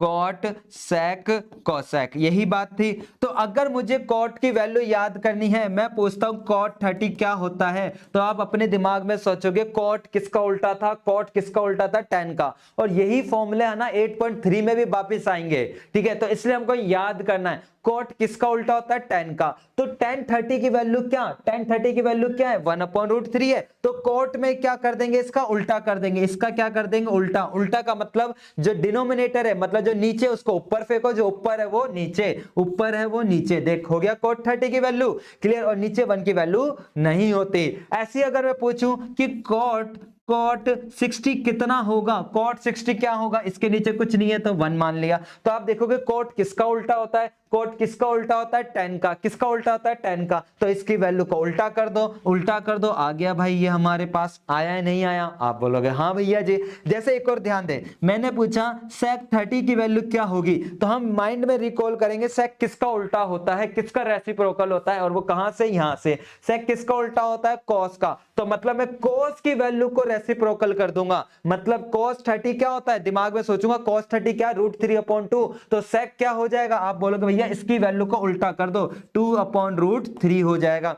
cot sec cosec, यही बात थी। तो अगर मुझे कॉट की वैल्यू याद करनी है, मैं पूछता हूं कॉट 30 क्या होता है, तो आप अपने दिमाग में सोचोगे कॉट किसका उल्टा था, कॉट किसका उल्टा था, 10 का। और यही फॉर्मूला है ना 8.3 में भी वापस आएंगे। ठीक है, तो इसलिए हमको याद करना है कॉट किसका उल्टा होता है, 10 का। तो 10 30 की वैल्यू क्या, 10 30 की वैल्यू क्या है, 1/√3 है। तो कॉट में क्या कर देंगे, इसका उल्टा कर देंगे, इसका क्या कर देंगे, उल्टा। उल्टा का मतलब जो डिनोमिनेटर है, मतलब जो नीचे उसको ऊपर फेंको, जो ऊपर है वो नीचे, ऊपर है वो नीचे। देख हो गया कॉट 30 की वैल्यू, क्लियर। और नीचे 1 की वैल्यू नहीं होती। ऐसी अगर मैं पूछूं कि कॉट 60 कितना होगा, कॉट 60 क्या होगा, इसके नीचे कुछ नहीं है तो 1 मान लिया। तो आप देखोगे कॉट किसका उल्टा होता है, कॉट किसका उल्टा होता है, 10 का। किसका उल्टा होता है, 10 का। तो इसकी वैल्यू को उल्टा कर दो, उल्टा कर दो, आ गया भाई ये हमारे पास। आया है नहीं आया, आप बोलोगे हाँ भैया जी। जैसे एक और ध्यान दे, मैंने पूछा सेक 30 की वैल्यू क्या होगी, तो हम माइंड में रिकॉल करेंगे सेक किसका उल्टा होता है, किसका रेसिप्रोकल होता है, और वो कहां से, यहां से। सेक किसका उल्टा होता है, कॉस का। तो मतलब मैं कॉस की वैल्यू को रेसिप्रोकल कर दूंगा, मतलब cos 30 क्या होता है, दिमाग में सोचूंगा cos 30 क्या, √3/2। तो सेक क्या हो जाएगा, आप बोलोगे भैया इसकी वैल्यू को उल्टा कर दो, 2/√3 हो जाएगा।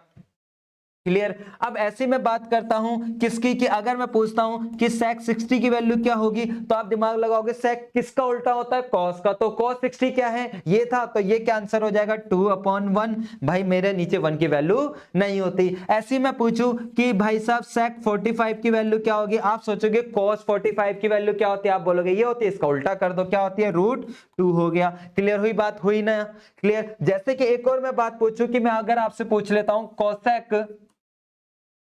क्लियर। अब ऐसे में बात करता हूं किसकी, कि अगर मैं पूछता हूं कि sec 60 की वैल्यू क्या होगी, तो आप दिमाग लगाओगे sec किसका उल्टा होता है, cos का। तो cos 60 क्या है, ये था, तो ये क्या आंसर हो जाएगा 2/1। भाई मेरे नीचे 1 की वैल्यू नहीं होती। ऐसी मैं पूछूं कि भाई साहब sec 45 की वैल्यू क्या होगी, आप सोचोगे cos 45 की वैल्यू क्या होती है, आप बोलोगे ये होती है, इसका उल्टा कर दो, क्या होती है, √2 हो गया। क्लियर हुई बात, हुई ना क्लियर। जैसे कि एक और मैं बात पूछूं कि मैं अगर आपसे पूछ लेता हूं कोसेक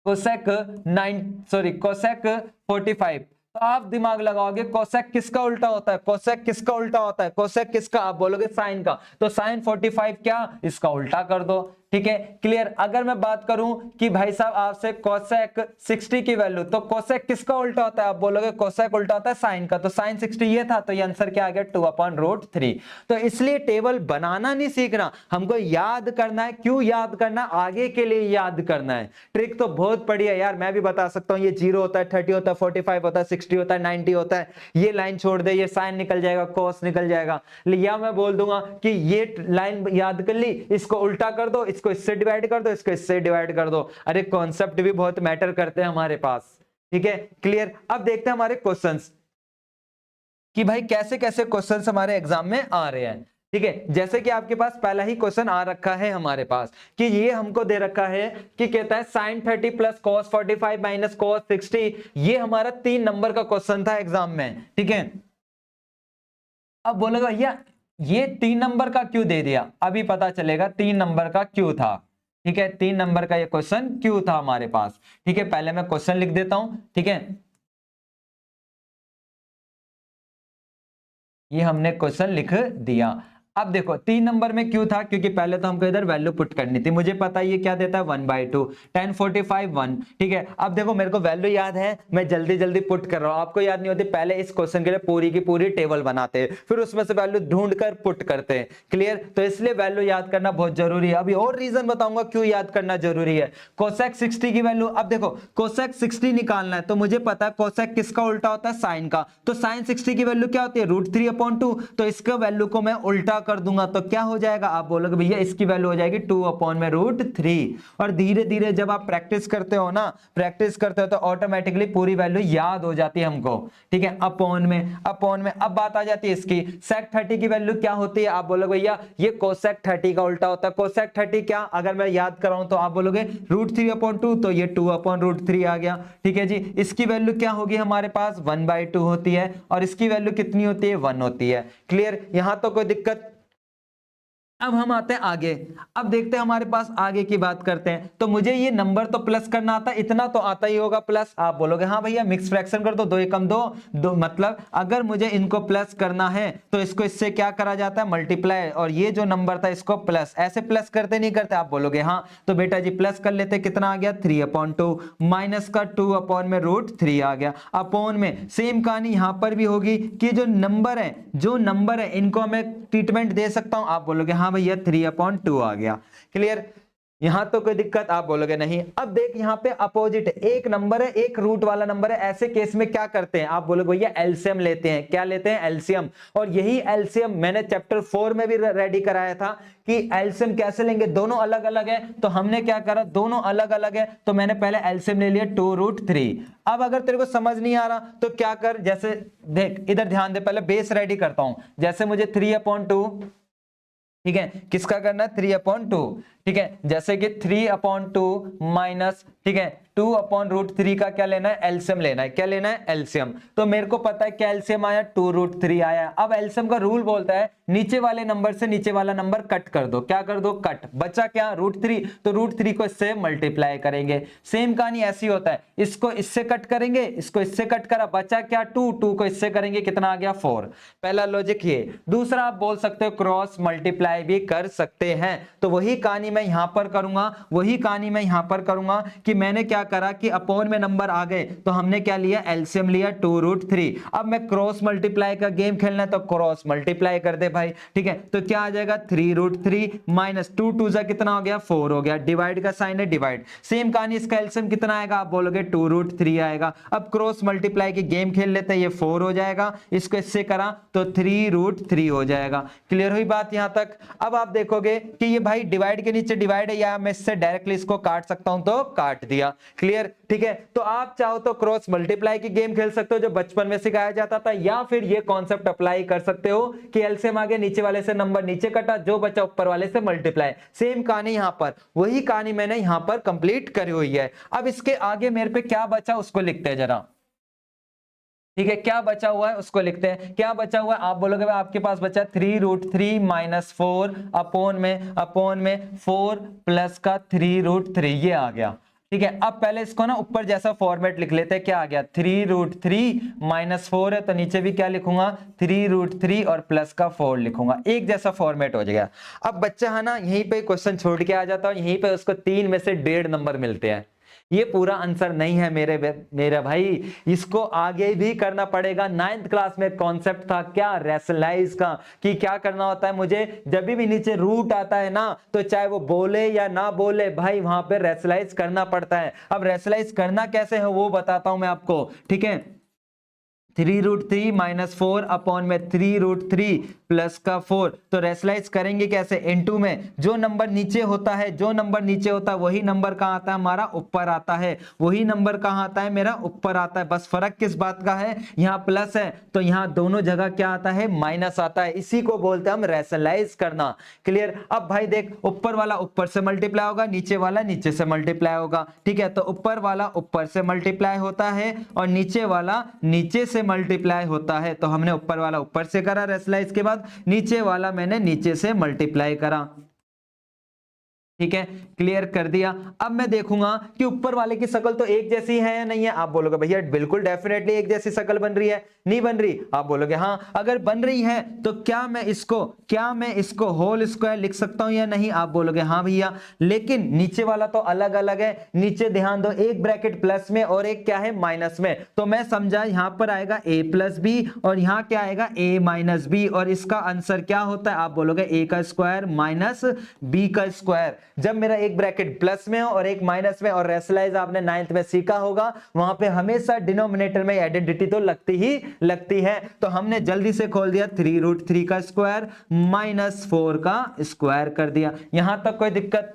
45, तो आप दिमाग लगाओगे कोसेक किसका उल्टा होता है, कोसेक किसका उल्टा होता है, कोसेक किसका, आप बोलोगे साइन का। तो साइन 45 क्या, इसका उल्टा कर दो। ठीक है क्लियर। अगर मैं बात करूं कि भाई साहब आपसे कोसेक 60 की वैल्यू, तो कोसेक किसका उल्टा होता है, आप बोलोगे कोसेक उल्टा होता है साइन का। तो साइन 60 ये था, तो ये आंसर क्या आ गया 2/√3। तो इसलिए टेबल बनाना नहीं सीखना, हमको याद करना है। क्यों याद करना, आगे के लिए याद करना है। ट्रिक तो बहुत पड़ी है यार, मैं भी बता सकता हूं, ये 0 होता है, 30 होता है, 45 होता है, 60 होता है, 90 होता है, ये लाइन छोड़ दे, ये साइन निकल जाएगा, कोस निकल जाएगा। या मैं बोल दूंगा कि ये लाइन याद कर ली, इसको उल्टा कर दो, इसको इससे डिवाइड कर दो, इसको इससे डिवाइड कर दो। अरे कॉन्सेप्ट भी बहुत मैटर करते हैं हमारे पास। ठीक है क्लियर। अब देखते हैं हमारे क्वेश्चंस कि भाई कैसे कैसे क्वेश्चंस हमारे एग्जाम में आ रहे हैं। ठीक है, जैसे कि आपके पास पहला ही क्वेश्चन आ रखा है हमारे पास, कि ये हमको दे रखा है कि कहता है sin 30 plus cos 45 minus cos 60। ये हमारा 3 नंबर का क्वेश्चन था एग्जाम में। ठीक है, अब बोलेगा भैया ये 3 नंबर का क्यों दे दिया, अभी पता चलेगा 3 नंबर का क्यों था। ठीक है, 3 नंबर का ये क्वेश्चन क्यों था हमारे पास। ठीक है, पहले मैं क्वेश्चन लिख देता हूं। ठीक है, ये हमने क्वेश्चन लिख दिया। अब देखो 3 नंबर में क्यों था, क्योंकि पहले तो हमको इधर वैल्यू पुट करनी थी। मुझे पता है ये क्या देता है 1/2, 10 45 1। ठीक है, अब देखो मेरे को वैल्यू याद है, मैं जल्दी जल्दी पुट कर रहा हूं, आपको याद नहीं होती। पहले इस क्वेश्चन के लिए पूरी की पूरी टेबल बनाते हैं, फिर उसमें से वैल्यू ढूंढ कर पुट करते हैं। क्लियर, तो इसलिए वैल्यू याद करना बहुत जरूरी है। अभी और रीजन बताऊंगा क्यों याद करना जरूरी है। कोसेक 60 की वैल्यू, अब देखो कोसेक 60 निकालना है, तो मुझे पता है कोसेक किसका उल्टा होता है, साइन का। तो साइन 60 की वैल्यू क्या होती है √3/2। तो इसका वैल्यू को मैं उल्टा कर दूंगा, तो क्या हो जाएगा, आप बोलोगे भैया इसकी वैल्यू हो जाएगी 2/√3। और धीरे धीरे जब आप प्रैक्टिस करते हो ना, प्रैक्टिस करते हो तो ऑटोमेटिकली पूरी वैल्यू याद हो जाती है हमको। ठीक है, अपॉन में अब बात आ जाती है इसकी sec 30 की वैल्यू क्या होती है, आप बोलोगे भैया ये कोसेक 30 का उल्टा होता है। कोसेक 30 क्या, अगर मैं याद कराऊं तो आप बोलोगे √3/2, तो ये 2/√3 आ गया। ठीक है जी, इसकी वैल्यू क्या होगी हमारे पास 1/2 होती है, और इसकी वैल्यू कितनी होती है 1 होती है। क्लियर, यहां तो कोई दिक्कत। अब हम आते हैं आगे, अब देखते हैं हमारे पास आगे की बात करते हैं। तो मुझे ये नंबर तो प्लस करना आता है, इतना तो आता ही होगा प्लस। आप बोलोगे हाँ भैया मिक्स फ्रैक्शन कर दो, 2 एकम 2, मतलब अगर मुझे इनको प्लस करना है तो इसको इससे क्या करा जाता है, मल्टीप्लाई, और ये जो नंबर था इसको प्लस। ऐसे प्लस करते नहीं करते, आप बोलोगे हाँ, तो बेटा जी प्लस कर लेते, कितना आ गया 3/2, माइनस का 2/√3 आ गया। अपॉन में सेम कहानी यहां पर भी होगी कि जो नंबर है इनको मैं ट्रीटमेंट दे सकता हूं, आप बोलोगे हाँ भैया 3/2 आ गया। क्लियर, यहां तो कोई दिक्कत, आप बोलोगे नहीं। अब देख यहां पे अपोजिट है, एक नंबर है एक रूट वाला नंबर है, ऐसे केस में क्या करते हैं, आप बोलोगे भैया एलसीएम लेते हैं। क्या लेते हैं, एलसीएम। और यही एलसीएम मैंने चैप्टर 4 में भी रेडी कराया था कि एलसीएम कैसे लेंगे, दोनों अलग अलग है। तो हमने क्या करा, दोनों अलग अलग है, तो मैंने पहले एलसीएम ले लिया 2√3। अब अगर तेरे को समझ नहीं आ रहा तो क्या कर, जैसे देख इधर ध्यान दे, पहले बेस रेडी करता हूं। जैसे मुझे 3/2, ठीक है, किसका करना है 3/2। ठीक है, जैसे कि 3/2 माइनस, ठीक है 2/√3 का क्या लेना है, एलसीएम लेना है। क्या लेना है, एलसीएम। तो मेरे को पता है क्या एलसीएम आया 2√3 आया। अब एलसीएम का रूल बोलता है नीचे वाले नंबर से नीचे वाला नंबर कट कर दो। क्या कर दो, कट। बचा क्या, √3, तो √3 को इससे मल्टीप्लाई करेंगे। सेम कहानी ऐसी होता है, इसको इससे कट करेंगे, इसको इससे कट करा, बचा क्या 2 को इससे करेंगे, कितना आ गया 4। पहला लॉजिक ये। दूसरा आप बोल सकते हो क्रॉस मल्टीप्लाई भी कर सकते हैं, तो वही कहानी मैं यहां पर करूंगा, वही कहानी मैं यहां पर करूंगा कि मैंने क्या करा कि अपोन में नंबर आ गए तो हमने क्या लिया, एलसीएम लिया 2√3। अब मैं क्रॉस मल्टीप्लाई का गेम खेलना है तो क्रॉस मल्टीप्लाई कर दे भाई, ठीक है। तो क्या आ जाएगा 3√3 माइनस 2 2 जा कितना हो गया 4 हो गया, डिवाइड का साइन है डिवाइड। सेम कहानी इसका एलसीएम कितना आएगा, आप बोलोगे 2√3 आएगा। अब क्रॉस मल्टीप्लाई की गेम खेल लेते हैं, ये 4 हो जाएगा, इसको इससे करा तो 3√3 हो जाएगा। क्लियर हुई बात यहां तक। अब आप देखोगे कि ये भाई डिवाइड के नीचे डिवाइड है, या मैं इससे डायरेक्टली इसको काट सकता हूं तो काट दिया। क्लियर, ठीक है। तो आप चाहो तो क्रॉस मल्टीप्लाई की गेम खेल सकते हो जो बचपन में सिखाया जाता था, या फिर ये कॉन्सेप्ट अप्लाई कर सकते हो कि एलसीएम आगे नीचे वाले से नंबर नीचे कटा, जो बचा ऊपर वाले से मल्टीप्लाई। सेम कहानी यहां पर, वही कहानी मैंने यहां पर कंप्लीट करी हुई है। अब इसके आगे मेरे पे क्या बचा उसको लिखते हैं जरा, ठीक है। क्या बचा हुआ है उसको लिखते हैं। क्या बचा हुआ है, आप बोलोगे भाई आपके पास बचा 3√3 माइनस 4 अपोन में 4 प्लस का 3√3, ये आ गया, ठीक है। अब पहले इसको ना ऊपर जैसा फॉर्मेट लिख लेते हैं। क्या आ गया 3√3 माइनस 4 है तो नीचे भी क्या लिखूंगा 3√3 और प्लस का 4 लिखूंगा, एक जैसा फॉर्मेट हो जाएगा। अब बच्चा है ना यहीं पे क्वेश्चन छोड़ के आ जाता है, यहीं पे उसको 3 में से 1.5 नंबर मिलते हैं। ये पूरा आंसर नहीं है मेरे भाई, इसको आगे भी करना पड़ेगा। 9th क्लास में कॉन्सेप्ट था क्या, रैशनलाइज का, कि क्या करना होता है मुझे, जब भी नीचे रूट आता है ना तो चाहे वो बोले या ना बोले भाई वहां पे रैशनलाइज करना पड़ता है। अब रैशनलाइज करना कैसे है वो बताता हूं मैं आपको, ठीक है। 3√3 माइनस 4 अपॉन में 3√3 प्लस का 4, तो रैशनलाइज करेंगे कैसे, इनटू में जो नंबर नीचे होता है, जो नंबर नीचे होता है वही नंबर कहां आता है हमारा, ऊपर आता है। वही नंबर कहां आता है मेरा, ऊपर आता है। बस फर्क किस बात का है, यहाँ प्लस है तो यहाँ दोनों जगह क्या आता है, माइनस आता है। इसी को बोलते हैं हम रैशनलाइज करना। क्लियर। अब भाई देख, ऊपर वाला ऊपर से मल्टीप्लाई होगा, नीचे वाला नीचे से मल्टीप्लाई होगा, ठीक है। तो ऊपर वाला ऊपर से मल्टीप्लाई होता है और नीचे वाला नीचे से मल्टीप्लाई होता है। तो हमने ऊपर वाला ऊपर से करा रैशनलाइज के बाद, नीचे वाला मैंने नीचे से मल्टीप्लाई करा, ठीक है। क्लियर कर दिया। अब मैं देखूंगा कि ऊपर वाले की शक्ल तो एक जैसी है या नहीं है। आप बोलोगे भैया बिल्कुल डेफिनेटली एक जैसी शक्ल बन रही है, नहीं बन रही। आप बोलोगे हाँ, अगर बन रही है तो क्या मैं इसको होल स्क्वायर लिख सकता हूं या नहीं। आप बोलोगे हाँ भैया, लेकिन नीचे वाला तो अलग अलग है। नीचे ध्यान दो, एक ब्रैकेट प्लस में और एक क्या है माइनस में, तो मैं समझा यहां पर आएगा a प्लस बी और यहां क्या आएगा a माइनस बी, और इसका आंसर क्या होता है, आप बोलोगे a का स्क्वायर माइनस b का स्क्वायर। जब मेरा एक ब्रैकेट प्लस में हो और एक माइनस में, और रैशनलाइज आपने 9th में सीखा होगा, वहां पे हमेशा डिनोमिनेटर में आइडेंटिटी तो लगती है। तो हमने जल्दी से खोल दिया 3√3 का स्क्वायर माइनस 4 का स्क्वायर कर दिया। यहां तक कोई दिक्कत,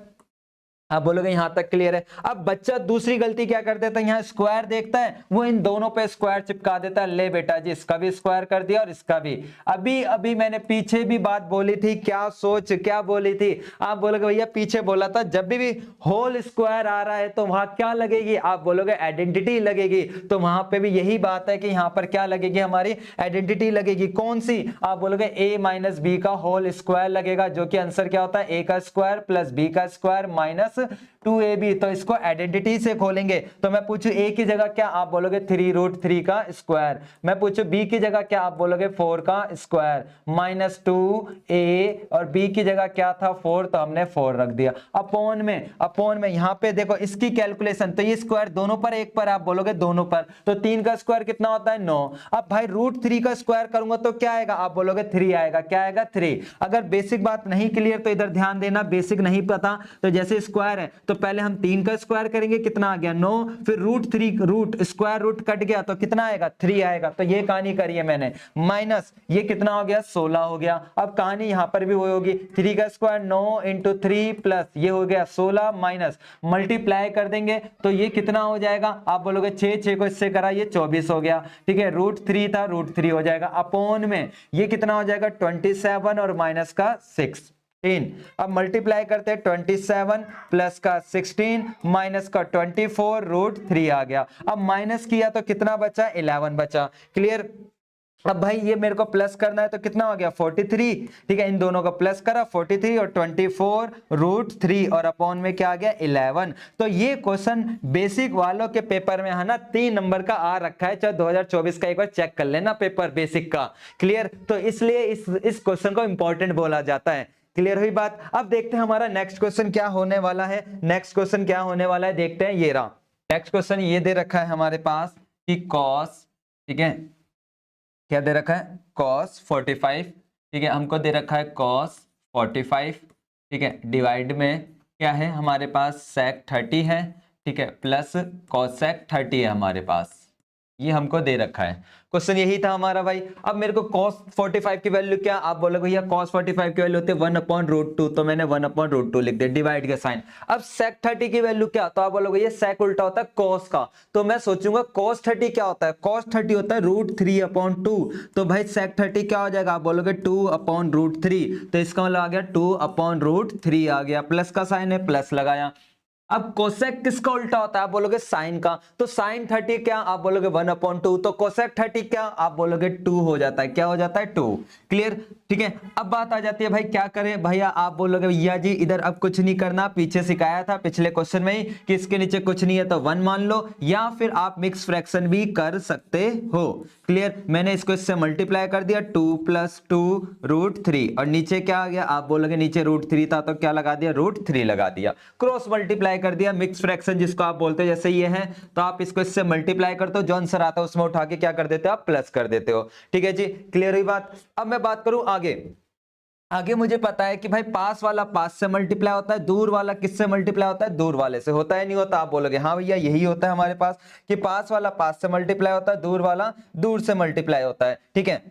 आप बोलोगे यहां तक क्लियर है। अब बच्चा दूसरी गलती क्या कर देता है, यहां स्क्वायर देखता है, वो इन दोनों पे स्क्वायर चिपका देता है। ले बेटा जी, इसका भी स्क्वायर कर दिया और इसका भी। अभी मैंने पीछे भी बात बोली थी, क्या बोली थी। आप बोलोगे भैया पीछे बोला था जब भी होल स्क्वायर आ रहा है तो वहां क्या लगेगी, आप बोलोगे आइडेंटिटी लगेगी। तो वहां पे भी यही बात है कि यहां पर क्या लगेगी, हमारी आइडेंटिटी लगेगी। कौन सी, आप बोलोगे a माइनस बी का होल स्क्वायर लगेगा, जो कि आंसर क्या होता है a का स्क्वायर प्लस b का स्क्वायर माइनस 2ab। तो इसको आइडेंटिटी से खोलेंगे। तो मैं पूछूं a की जगह क्या, आप बोलोगे 3√3 का स्क्वायर। मैं पूछूं b की जगह क्या, आप बोलोगे 4 का स्क्वायर माइनस 2a, और b की जगह क्या था 4, तो हमने 4 रख दिया। अपोन में यहां पे देखो इसकी कैलकुलेशन, तो ये स्क्वायर दोनों पर एक पर, आप बोलोगे दोनों पर, तो 3 का स्क्वायर कितना होता है 9। अब भाई √3 का स्क्वायर करूंगा तो क्या आएगा, आप बोलोगे 3 आएगा। क्या आएगा 3। अगर बेसिक बात नहीं क्लियर तो इधर ध्यान देना, बेसिक नहीं पता तो जैसे स्क्वायर है तो पहले हम 3 का स्क्वायर करेंगे, कितना आ गया 9, फिर √3 स्क्वायर रूट कट गया तो कितना आएगा 3 आएगा। तो ये कहानी करी है मैंने, माइनस ये कितना हो गया 16 हो गया। अब कहानी यहां पर भी वही होगी, 3 का स्क्वायर 9 इंटू 3 प्लस ये हो गया 16 माइनस मल्टीप्लाई कर देंगे तो ये कितना हो जाएगा, आप बोलोगे 6 को इससे करा ये 24 हो गया, ठीक है। √3 था √3 हो जाएगा। अपोन में ये कितना हो जाएगा 27 और माइनस का 6। अब मल्टीप्लाई करते हैं 27 प्लस का 16 माइनस का 24 √3 आ गया। अब माइनस किया तो कितना बचा 11 बचा। क्लियर। अब भाई ये मेरे को प्लस करना है तो कितना हो गया 43, ठीक है। इन दोनों को प्लस करा 43 और 24 √3 और अपॉन में क्या आ गया 11। तो ये क्वेश्चन बेसिक वालों के पेपर में है ना 3 नंबर का आ रखा है, चाहे 2024 का एक बार चेक कर लेना पेपर बेसिक का। क्लियर। तो इसलिए इस क्वेश्चन को इंपॉर्टेंट बोला जाता है। क्लियर हुई बात। अब देखते हैं हमारा नेक्स्ट क्वेश्चन क्या होने वाला है। नेक्स्ट क्वेश्चन क्या होने वाला है देखते हैं, ये रहा। नेक्स्ट क्वेश्चन ये दे रखा है हमारे पास कि कॉस, ठीक है, क्या दे रखा है, कॉस 45, ठीक है, हमको दे रखा है कॉस 45, ठीक है, डिवाइड में क्या है हमारे पास सेक 30 है, ठीक है, प्लस कॉसेक 30 है हमारे पास, ये हमको दे रखा है। क्वेश्चन यही था हमारा भाई। अब मेरे को cos 45 की वैल्यू क्या, आप बोलोगे भैया cos 45 की वैल्यू होती है 1/√2, तो मैंने 1/√2 लिख दिया, डिवाइड का साइन। अब sec 30 की वैल्यू क्या, तो आप बोलोगे ये sec उल्टा होता है cos का, तो मैं सोचूंगा cos 30 क्या होता है, cos 30 होता है √3/2, तो भाई sec 30 क्या हो जाएगा, आप बोलोगे 2/√3, तो इसका मतलब आ गया 2/√3 आ गया, प्लस का साइन है प्लस लगाया। अब कोसेक किसका उल्टा होता है, आप बोलोगे साइन का, तो साइन 30 क्या, आप बोलोगे 1/2, तो कोसेक 30 क्या, आप बोलोगे 2 हो जाता है, क्या हो जाता है 2। क्लियर, ठीक है। अब बात आ जाती है भाई क्या करें भैया, आप बोलोगे भैया जी इधर अब कुछ नहीं करना, पीछे सिखाया था पिछले क्वेश्चन में ही कि इसके नीचे कुछ नहीं है तो 1 मान लो, या फिर आप मिक्स फ्रैक्शन भी कर सकते हो। क्लियर, मैंने इसको इससे मल्टीप्लाई कर दिया 2 + 2√3, और नीचे क्या आ गया, आप बोलोगे नीचे √3 था तो क्या लगा दिया, √3 लगा दिया, क्रॉस मल्टीप्लाई कर दिया, मिक्स फ्रैक्शन जिसको आप बोलते हो, जैसे ये है तो आप इसको इससे मल्टीप्लाई करते हो, जो आंसर आता है उसमें उठा के क्या कर देते हो, आप प्लस कर देते हो। ठीक है जी, क्लियर हुई बात। अब मैं बात करूं आगे, आगे मुझे पता है कि भाई पास वाला पास से मल्टीप्लाई होता है, दूर वाला किससे मल्टीप्लाई होता है, दूर वाले से। होता है नहीं होता, आप बोलोगे हाँ भैया यही होता है हमारे पास कि पास वाला पास से मल्टीप्लाई होता है, दूर वाला दूर से मल्टीप्लाई होता है। ठीक है,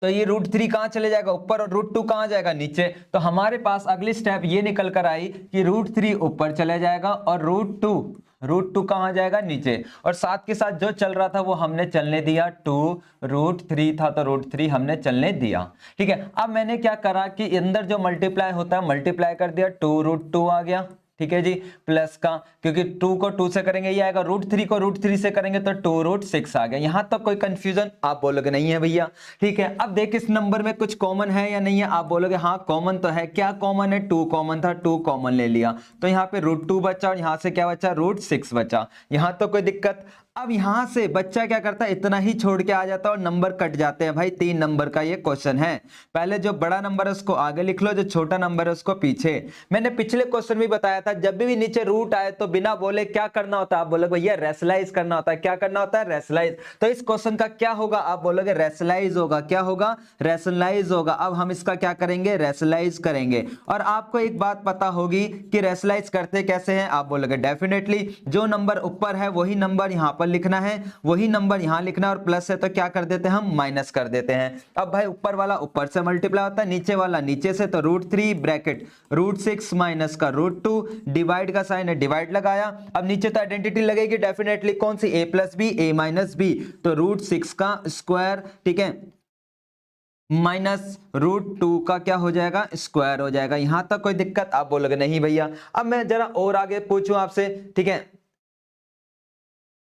तो ये √3 कहां चले जाएगा, ऊपर, और √2 कहां जाएगा, नीचे। तो हमारे पास अगली स्टेप ये निकल कर आई कि √3 ऊपर चले जाएगा और √2 कहां जाएगा, नीचे। और साथ के साथ जो चल रहा था वो हमने चलने दिया, 2√3 था तो √3 हमने चलने दिया। ठीक है, अब मैंने क्या करा कि अंदर जो मल्टीप्लाई होता है मल्टीप्लाई कर दिया, 2√2 आ गया। ठीक है जी, प्लस का, क्योंकि 2 को 2 से करेंगे ये आएगा, √3 को √3 से करेंगे तो 2√6 आ गया। यहां तक कोई कंफ्यूजन, आप बोलोगे नहीं है भैया। ठीक है, अब देख इस नंबर में कुछ कॉमन है या नहीं है, आप बोलोगे हाँ कॉमन तो है। क्या कॉमन है, 2 कॉमन था, 2 कॉमन ले लिया, तो यहाँ पे √2 बचा और यहाँ से क्या बचा, √6 बचा। यहां तो कोई दिक्कत। अब यहां से बच्चा क्या करता है, इतना ही छोड़ के आ जाता है और नंबर कट जाते हैं। भाई 3 नंबर का ये क्वेश्चन है, पहले जो बड़ा नंबर है उसको आगे लिख लो, जो छोटा नंबर है उसको पीछे। मैंने पिछले क्वेश्चन में बताया था जब भी नीचे रूट आए तो बिना बोले क्या करना होता है, आप बोलोगे भैया रेशनलाइज करना होता है। क्या करना होता है, रेशनलाइज। तो इस क्वेश्चन का क्या होगा, आप बोलोगे रेशनलाइज होगा। क्या होगा, रेशनलाइज होगा। अब हम इसका क्या करेंगे, रेशनलाइज करेंगे। और आपको एक बात पता होगी कि रेशनलाइज करते कैसे हैं, आप बोलोगे डेफिनेटली जो नंबर ऊपर है वही नंबर यहां पर लिखना है, वही नंबर यहां लिखना है, और प्लस है तो क्या कर देते हैं हम, माइनस कर देते हैं। अब भाई ऊपर वाला ऊपर से मल्टीप्लाई होता है, नीचे वाला नीचे से, तो √3 ब्रैकेट √6 माइनस का √2, डिवाइड का साइन है डिवाइड लगाया। अब नीचे तो आइडेंटिटी लगेगी डेफिनेटली, कौन सी, a + b a - b, तो √6 का स्क्वायर, ठीक है, माइनस √2 का क्या हो जाएगा, स्क्वायर हो जाएगा। यहां तक कोई दिक्कत, आप बोलोगे नहीं भैया। अब मैं जरा और आगे पूछूं आपसे, ठीक है,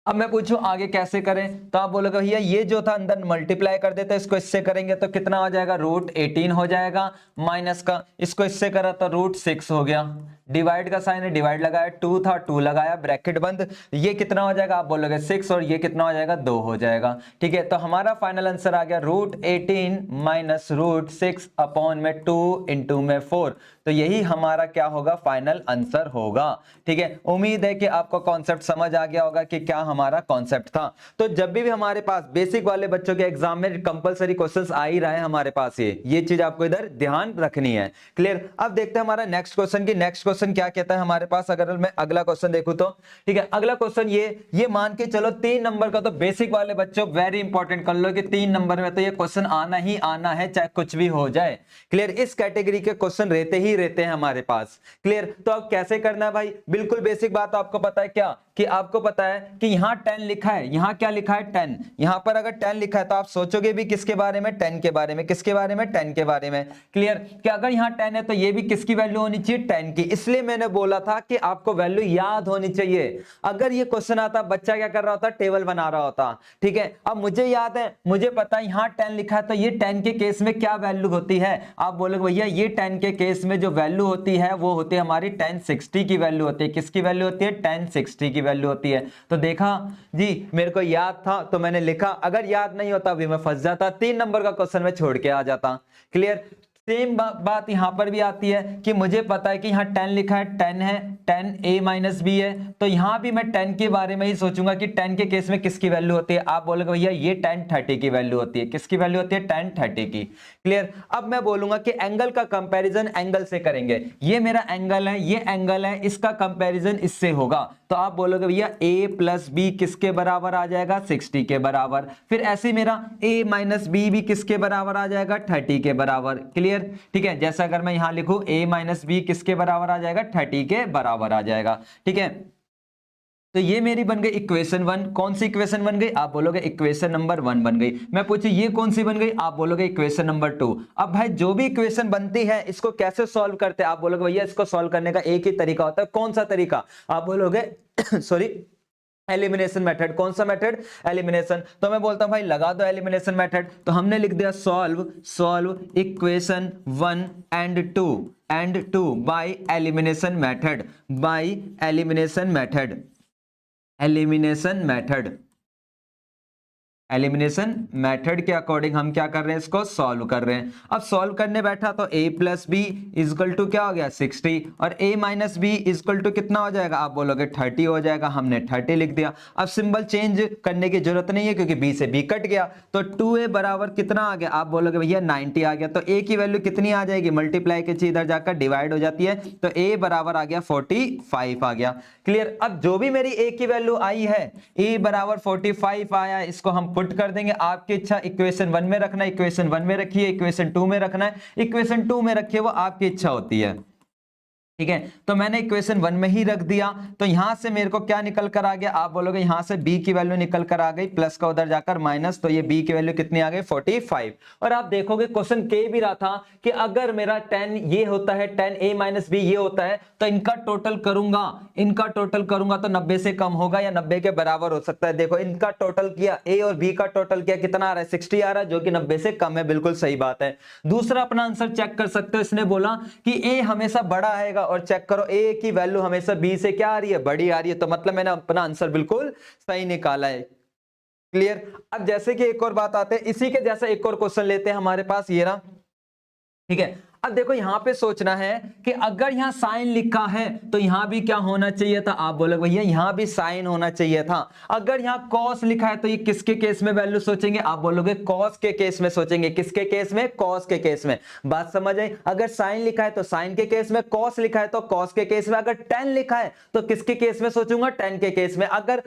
अब मैं पूछूं आगे कैसे करें, तो आप बोलोगे भैया ये जो था अंदर मल्टीप्लाई कर देते, इसको इससे करेंगे तो कितना हो जाएगा, √18 हो जाएगा, माइनस का इसको इससे करा तो √6 हो गया, डिवाइड का साइन है डिवाइड लगाया, 2 था 2 लगाया, ब्रैकेट बंद, ये कितना हो जाएगा, आप बोलोगे 6, और ये कितना हो जाएगा, 2 हो जाएगा। ठीक है, तो हमारा फाइनल आंसर आ गया √18 माइनस √6 अपॉन में 2 इंटू में 4, तो यही हमारा क्या होगा, फाइनल आंसर होगा। ठीक है, उम्मीद है कि आपको कॉन्सेप्ट समझ आ गया होगा कि क्या हमारा कॉन्सेप्ट था। तो जब भी हमारे पास बेसिक वाले बच्चों के एग्जाम में कंपलसरी क्वेश्चंस आ ही रहा है हमारे पास, ये चीज आपको इधर ध्यान रखनी है। क्लियर, अब देखते हैं हमारा नेक्स्ट क्वेश्चन की, नेक्स्ट क्वेश्चन क्या कहता है हमारे पास। अगर मैं अगला क्वेश्चन देखूं तो ठीक है, अगला क्वेश्चन ये मान के चलो 3 नंबर का, तो बेसिक वाले बच्चों वेरी इंपॉर्टेंट कर लो कि 3 नंबर में तो ये क्वेश्चन आना ही आना है, चाहे कुछ भी हो जाए। क्लियर, इस कैटेगरी के क्वेश्चन रहते हैं हमारे पास। क्लियर, तो अब कैसे करना है भाई, बिल्कुल बेसिक बात आपको पता है क्या, कि आपको पता है कि यहां 10 लिखा है, यहां क्या लिखा है 10, यहां पर अगर 10 लिखा है तो आप सोचोगे भी किसके बारे में, 10 के बारे में। किसके बारे में, 10 के बारे में। क्लियर, कि अगर यहां 10 है तो ये भी किसकी वैल्यू होनी चाहिए, 10 की। इसलिए मैंने बोला था कि आपको वैल्यू याद होनी चाहिए। अगर ये क्वेश्चन आता, बच्चा क्या कर रहा होता, टेबल बना रहा होता। ठीक है, अब मुझे याद है, मुझे पता है यहां 10 लिखा है तो ये 10 के केस में क्या वैल्यू होती है, आप बोलोगे भैया ये 10 के केस में जो वैल्यू होती है वो होती है हमारी 1060 की वैल्यू होती है। किसकी वैल्यू होती है, 1060 की वैल्यू होती है। तो देखा जी, मेरे को याद था तो मैंने लिखा, अगर याद नहीं होता अभी मैं फंस जाता, 3 नंबर का क्वेश्चन में छोड़ के आ जाता। क्लियर, सेम बात यहां पर भी आती है कि मुझे पता है कि यहाँ 10 लिखा है, 10 है, 10 a माइनस बी है, तो यहां भी मैं 10 के बारे में ही सोचूंगा कि 10 के केस में किसकी वैल्यू होती है। आप बोलोगे भैया ये 10 30 की वैल्यू होती है। किसकी वैल्यू होती है? 10 30 की। क्लियर। अब मैं बोलूंगा कि एंगल का कंपैरिजन एंगल से करेंगे। ये मेरा एंगल है, ये एंगल है, इसका कंपैरिजन इससे होगा। तो आप बोलोगे भैया a प्लस बी किसके बराबर आ जाएगा? 60 के बराबर। फिर ऐसे मेरा a माइनस बी भी किसके बराबर आ जाएगा? 30 के बराबर। क्लियर। ठीक है, जैसा अगर मैं यहां लिखूं a माइनस बी किसके बराबर आ जाएगा? 30 के बराबर आ जाएगा। ठीक है, तो ये मेरी बन गई इक्वेशन 1। कौन सी इक्वेशन बन गई? आप बोलोगे इक्वेशन नंबर 1 बन गई। मैं पूछू ये कौन सी बन गई? आप बोलोगे इक्वेशन नंबर 2। अब भाई जो भी इक्वेशन बनती है इसको कैसे सॉल्व करते हैं? आप बोलोगे भैया इसको सॉल्व करने का एक ही तरीका होता है। कौन सा तरीका? आप बोलोगे सॉरी, एलिमिनेशन मेथड। कौन सा मेथड? एलिमिनेशन। तो मैं बोलता हूं भाई लगा दो एलिमिनेशन मेथड। तो हमने लिख दिया solve equation 1 and 2 by elimination method, elimination method के अकॉर्डिंग हम क्या कर रहे हैं? इसको सॉल्व कर रहे हैं। अब सॉल्व करने बैठा तो a plus B is equal to क्या हो गया? 60, और a minus B is equal to कितना हो जाएगा? आप बोलोगे 30 हो जाएगा। हमने 30 लिख दिया। अब सिंबल चेंज करने की जरूरत नहीं है क्योंकि b से b कट गया। तो 2a बराबर कितना आ गया? आप बोलोगे भैया 90 आ गया। तो a की वैल्यू कितनी आ जाएगी? मल्टीप्लाई के चीज इधर जाकर डिवाइड हो जाती है, तो a बराबर आ गया 45 आ गया। क्लियर। अब जो भी मेरी a की वैल्यू आई है, a बराबर 45 आया, इसको हम पुट कर देंगे। आपकी इच्छा इक्वेशन 1 में रखना है, इक्वेशन 1 में रखिए, इक्वेशन 2 में रखना है, इक्वेशन 2 में रखिए, वो आपकी इच्छा होती है। ठीक है, तो मैंने इक्वेशन 1 में ही रख दिया। तो यहां से मेरे को क्या निकल कर आ गया? आप बोलोगे यहां से b की वैल्यू निकल कर आ गई, प्लस का उधर जाकर माइनस, तो ये b की वैल्यू कितनी आ गई? 45। और आप देखोगे क्वेश्चन के भी रहा था कि अगर मेरा 10 ये होता है, 10 a माइनस बी ये होता है, तो इनका टोटल करूंगा तो 90 से कम होगा या 90 के बराबर हो सकता है। देखो इनका टोटल किया, a और b का टोटल किया, कितना आ रहा है? 60 आ रहा है, जो कि 90 से कम है। बिल्कुल सही बात है। दूसरा अपना आंसर चेक कर सकते हो। इसने बोला कि a हमेशा बड़ा आएगा, और चेक करो a की वैल्यू हमेशा b से क्या आ रही है? बड़ी आ रही है। तो मतलब मैंने अपना आंसर बिल्कुल सही निकाला है। क्लियर। अब जैसे कि एक और बात आते हैं, इसी के जैसा एक और क्वेश्चन लेते हैं हमारे पास, ये रहा। ठीक है, अब देखो यहां पे सोचना है कि अगर यहां साइन लिखा है तो यहां भी क्या होना चाहिए था? आप बोलोगे भैया यहां भी साइन होना चाहिए था। अगर यहां कॉस लिखा है तो ये किसके केस में वैल्यू सोचेंगे? आप बोलोगे कॉस के केस में सोचेंगे। किसके केस में? कॉस के केस में। बात समझ आई? अगर साइन लिखा है तो साइन के केस में, कॉस लिखा है तो कॉस के केस में, अगर tan लिखा है तो किसके केस में सोचूंगा? tan के केस में। अगर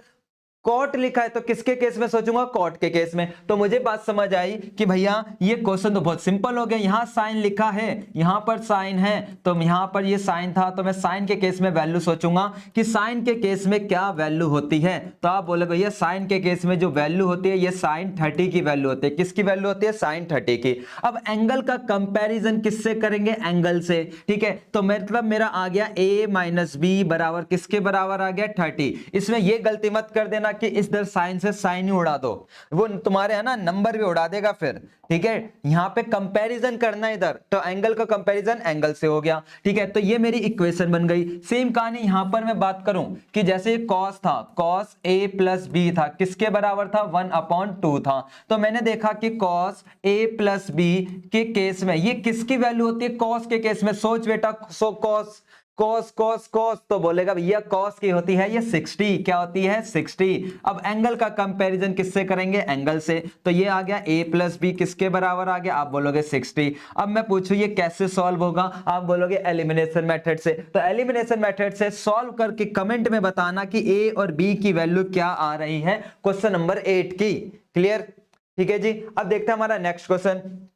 कॉट लिखा है तो किसके केस में सोचूंगा? कॉट के केस में। तो मुझे बात समझ आई कि भैया ये क्वेश्चन तो बहुत सिंपल हो गया। यहां साइन लिखा है, यहां पर साइन है, तो यहां पर ये साइन था, तो मैं साइन के केस में वैल्यू सोचूंगा कि साइन के केस में क्या वैल्यू होती है। तो आप बोले भैया साइन के केस में जो वैल्यू होती है ये साइन 30 की वैल्यू होती है। किसकी वैल्यू होती है? साइन 30 की। अब एंगल का कंपैरिजन किससे करेंगे? एंगल से। ठीक है, तो मतलब मेरा आ गया a माइनस बी बराबर किसके बराबर आ गया? 30। इसमें ये गलती मत कर देना कि इस दर साइन से साइन ही उड़ा दो, वो तुम्हारे है ना नंबर भी उड़ा देगा फिर। ठीक है, यहां पे कंपैरिजन करना इधर, तो एंगल का कंपैरिजन एंगल से हो गया। ठीक है, तो ये मेरी इक्वेशन बन गई। सेम कहानी यहां पर मैं बात करूं कि जैसे कॉस था, कॉस a प्लस बी था, किसके बराबर था? 1/2 था। तो मैंने देखा कि कॉस a प्लस बी के केस में ये किसकी वैल्यू होती है? कॉस के केस में। सोच बेटा, so cos cos cos cos, तो बोलेगा भैया कॉस की होती है ये 60। क्या होती है? 60। अब एंगल का कंपैरिजन किससे करेंगे? एंगल से। तो ये आ गया a प्लस बी किसके बराबर आ गया? आप बोलोगे 60। अब मैं पूछूं ये कैसे सॉल्व होगा? आप बोलोगे एलिमिनेशन मेथड से। तो एलिमिनेशन मेथड से सॉल्व करके कमेंट में बताना कि a और b की वैल्यू क्या आ रही है क्वेश्चन नंबर 8 की। क्लियर? ठीक है जी। अब देखते हैं हमारा नेक्स्ट क्वेश्चन।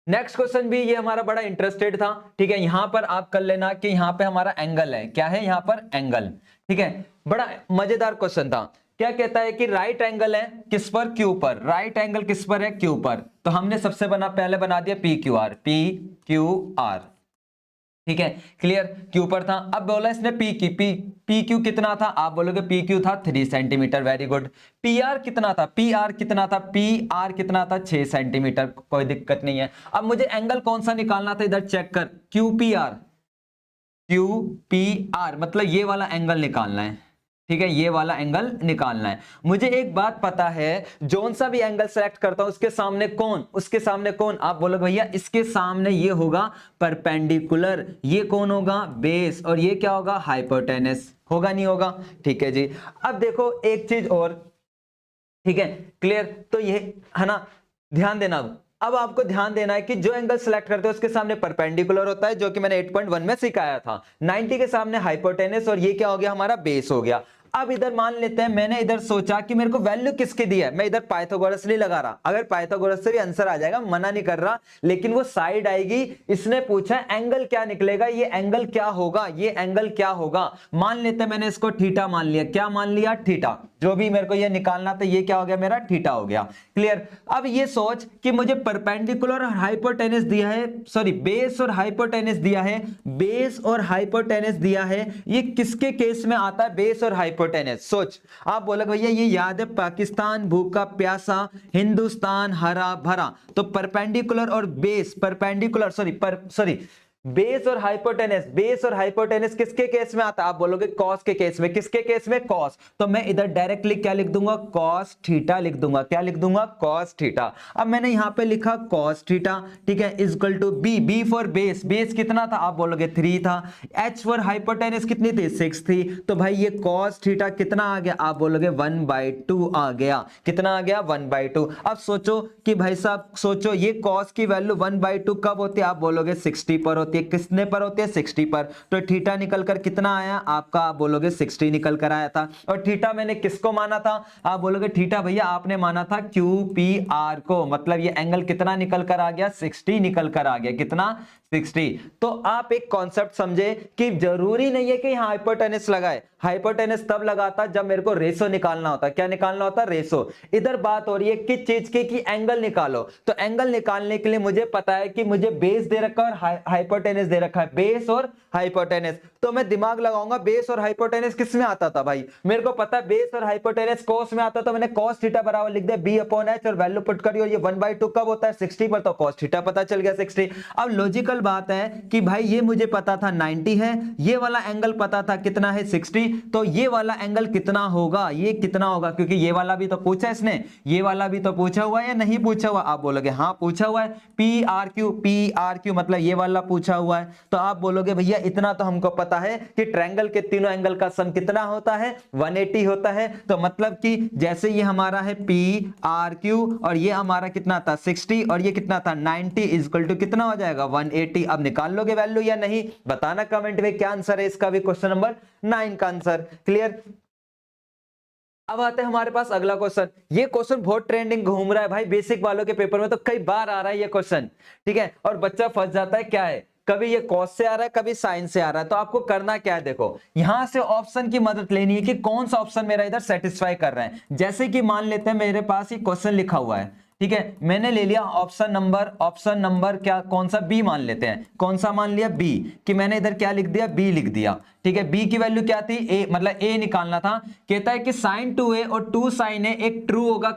नेक्स्ट क्वेश्चन भी ये हमारा बड़ा इंटरेस्टेड था। ठीक है, यहां पर आप कर लेना कि यहां पे हमारा एंगल है। क्या है? यहां पर एंगल। ठीक है, बड़ा मजेदार क्वेश्चन था। क्या कहता है कि राइट एंगल है किस पर? क्यू पर। राइट एंगल किस पर है? क्यू पर। तो हमने सबसे पहले बना दिया पी क्यू आर। ठीक है, क्लियर। क्यू पर था। अब बोला इसने पी क्यू कितना था? आप बोलोगे पी क्यू था 3 centimetre. Very good. P R कितना था? पी आर कितना था? 6 सेंटीमीटर। कोई दिक्कत नहीं है। अब मुझे एंगल कौन सा निकालना था? इधर चेक कर, क्यू पी आर मतलब ये वाला एंगल निकालना है। ठीक है, ये वाला एंगल निकालना है। मुझे एक बात पता है, जोन सा भी एंगल सेलेक्ट करता हूं उसके सामने कौन, उसके सामने कौन, आप बोलोगे भैया इसके सामने ये होगा परपेंडिकुलर, ये कौन होगा, बेस, और ये क्या होगा, हाइपोटेनस, होगा नहीं होगा। ठीक है जी। अब देखो एक चीज और, ठीक है, क्लियर, तो ये है ना, ध्यान देना। अब आपको ध्यान देना है कि जो एंगल सेलेक्ट करते हो उसके सामने परपेंडिकुलर होता है, जो कि मैंने 8.1 में सिखाया था, 90 के सामने हाइपोटेनस, और ये क्या हो गया, हमारा बेस हो गया। अब इधर मान लेते हैं, मैंने इधर सोचा कि मेरे को वैल्यू किसकी दी है, मैं इधर पाइथागोरस नहीं लगा रहा, अगर पाइथागोरस से भी आंसर आ जाएगा, मना नहीं कर रहा, लेकिन वो साइड आएगी। इसने पूछा एंगल क्या निकलेगा, ये एंगल क्या होगा, ये एंगल क्या होगा। मान लेते हैं मैंने इसको थीटा मान लिया, क्या मान लिया, थीटा, जो भी मेरे को ये निकालना था, ये क्या हो गया, मेरा थीटा हो गया। क्लियर। अब ये सोच कि मुझे परपेंडिकुलर और हाइपोटेनस दिया है, सॉरी बेस और हाइपोटेनस दिया है, बेस और हाइपोटेनस दिया है, ये किसके केस में आता है, बेस और हाइपोटेनस। सोच, आप बोलोगे भैया ये याद है, पाकिस्तान भूखा प्यासा, हिंदुस्तान हरा भरा, तो परपेंडिकुलर और बेस, परपेंडिकुलर सॉरी बेस और हाइपोटेनस, बेस और हाइपोटेनस किसके केस में आता है, आप बोलोगे कॉस के केस में, किसके केस में, कॉस, तो मैं इधर डायरेक्टली क्या लिख दूंगा, कॉस थीटा लिख दूंगा, क्या लिख दूंगा, कॉस थीटा। अब मैंने यहां पे लिखा कॉस थीटा, ठीक है, is equal to B, B for base, base कितना था, आप बोलोगे 3 था, एच फॉर हाइपोटेनस कितनी थी, 6 थी, तो भाई ये कॉस थीटा कितना आ गया, आप बोलोगे 1/2 आ गया, कितना आ गया, 1/2। अब सोचो कि भाई साहब, सोचो ये कॉस की वैल्यू 1/2 कब होती है, आप बोलोगे 60 पर होती है, किसने पर होती है, 60 पर, तो थीटा निकल कर कितना आया आपका, आप बोलोगे 60 निकल कर आया था। और थीटा मैंने किसको माना था, आप बोलोगे थीटा भैया आपने माना था QPR को, मतलब ये एंगल कितना निकल कर आ गया, 60 निकल कर आ गया, कितना, 60। तो आप एक कॉन्सेप्ट समझे कि जरूरी नहीं है कि यहां हाइपोटेनस लगाए, हाइपोटेनस तब लगाता जब मेरे को रेशो निकालना होता, क्या निकालना होता, रेशो। इधर बात हो रही है किस चीज की, कि एंगल निकालो, तो एंगल निकालने के लिए मुझे पता है कि मुझे बेस दे रखा है और हाइपोटेनस दे रखा है, बेस और हाइपोटेनस, तो मैं दिमाग लगाऊंगा बेस और हाइपोटेनस किस में आता था, भाई मेरे को पता है बेस और हाइपोटेनस कॉस में आता, तो मैंने कॉस थीटा बराबर लिख दिया B/H और वैल्यू पुट करी, और ये 1/2 कब होता है, 60 पर, तो कॉस थीटा पता चल गया 60। अब लॉजिकल बात है कि भाई ये मुझे पता था 90 है, ये वाला एंगल पता था कितना है, 60, तो ये वाला एंगल कितना होगा, ये कितना होगा, क्योंकि ये वाला भी तो पूछा इसने, ये वाला भी तो पूछा हुआ है या नहीं पूछा हुआ, आप बोलोगे हाँ पूछा हुआ है, PRQ मतलब ये वाला पूछा हुआ है, तो आप बोलोगे भैया इतना तो हमको पता है कि ट्रायंगल के तीनों एंगल का सम कितना होता है, 180 होता है, तो मतलब कि जैसे ये हमारा है PRQ और ये हमारा कितना था 60 और ये कितना था 90 इज इक्वल टू कितना हो जाएगा 180। अब निकाल लोगे वैल्यू या नहीं, बताना कमेंट में क्या आंसर है इसका भी, क्वेश्चन नंबर 9 का आंसर। क्लियर। अब आते हैं हमारे पास अगला क्वेश्चन। ये क्वेश्चन बहुत ट्रेंडिंग घूम रहा है भाई, बेसिक वालों के पेपर में तो कई बार आ रहा है ये क्वेश्चन, ठीक है, और बच्चा फंस जाता है, क्या है, कभी ये कॉस से आ रहा है, कभी साइन से आ रहा है, तो आपको करना क्या है, देखो यहां से ऑप्शन की मदद लेनी है कि कौन सा ऑप्शन मेरा इधर सेटिस्फाई कर रहा है। जैसे कि मान लेते हैं मेरे पास ये क्वेश्चन लिखा हुआ है, ठीक है, मैंने ले लिया ऑप्शन नंबर क्या, कौन सा, बी मान लेते हैं, कौन सा मान लिया, बी, कि मैंने इधर क्या लिख दिया, बी लिख दिया, ठीक है। बी की वैल्यू क्या थी, ए, मतलब ए निकालना था। कहता है कि sin 2a और 2 sin a एक ट्रू होगा,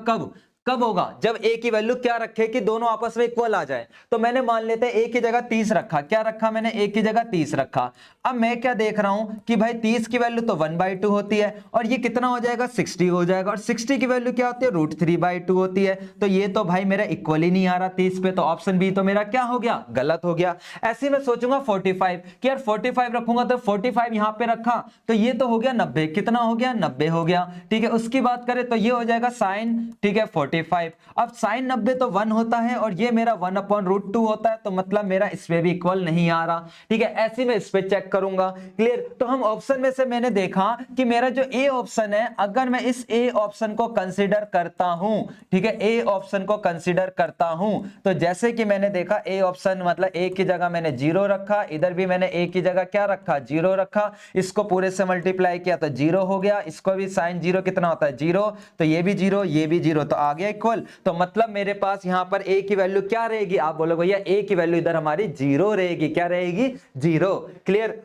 कब होगा, जब a की वैल्यू क्या रखे कि दोनों आपस में इक्वल आ जाए। तो मैंने मान लेते हैं a की जगह 30 रखा, क्या रखा मैंने, a की जगह 30 रखा। अब मैं क्या देख रहा हूं कि भाई 30 की वैल्यू तो 1/2 होती है, और ये कितना हो जाएगा 60 हो जाएगा, और 60 की वैल्यू क्या होती है, √3/2 होती है। तो ये तो भाई मेरा इक्वल ही नहीं आ रहा 30 पे, तो ऑप्शन बी तो मेरा क्या हो गया, गलत हो गया। ऐसे मैं सोचूंगा 45 कि यार 45 रखूंगा, तो 45 यहां पे रखा तो ये तो हो गया 90, कितना हो गया 90 हो गया, ठीक है। उसकी बात करें तो ये हो जाएगा साइन, ठीक है 45। अब साइन 90 तो 1 होता है और ये मेरा 1/√2 होता है, तो मतलब मेरा इस पे भी इक्वल नहीं आ रहा, ठीक है। ऐसे में इस पे चेक करूंगा। क्लियर। तो हम ऑप्शन में से मैंने देखा कि मेरा जो ए ऑप्शन है, अगर मैं इस ए ऑप्शन को कंसीडर करता हूं, ठीक है, ए ऑप्शन को कंसीडर करता हूं, तो जैसे कि मैंने देखा ए ऑप्शन मतलब ए की जगह मैंने 0 रखा, इधर भी मैंने ए की जगह क्या रखा, 0 रखा, इसको पूरे से मल्टीप्लाई किया तो 0 हो गया, इसको भी साइन 0 कितना होता है 0, तो ये भी 0 ये भी 0, तो आ गया इक्वल। तो मतलब मेरे पास यहां पर ए की वैल्यू क्या रहेगी, आप बोलो भैया ए की वैल्यू इधर हमारी 0 रहेगी, क्या रहेगी 0। क्लियर।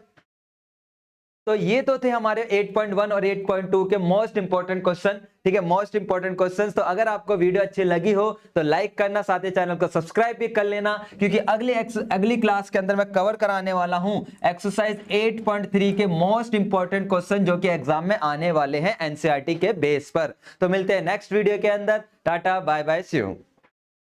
तो ये तो थे हमारे 8.1 और 8.2 के मोस्ट इंपॉर्टेंट क्वेश्चन, ठीक है, मोस्ट इंपॉर्टेंट क्वेश्चंस। तो अगर आपको वीडियो अच्छी लगी हो तो लाइक करना, साथ ही चैनल को सब्सक्राइब भी कर लेना, क्योंकि अगली क्लास के अंदर मैं कवर कराने वाला हूं एक्सरसाइज 8.3 के मोस्ट इंपॉर्टेंट क्वेश्चन जो कि एग्जाम में आने वाले हैं एनसीईआरटी के बेस पर। तो मिलते हैं नेक्स्ट वीडियो के अंदर। Tata bye bye, see you.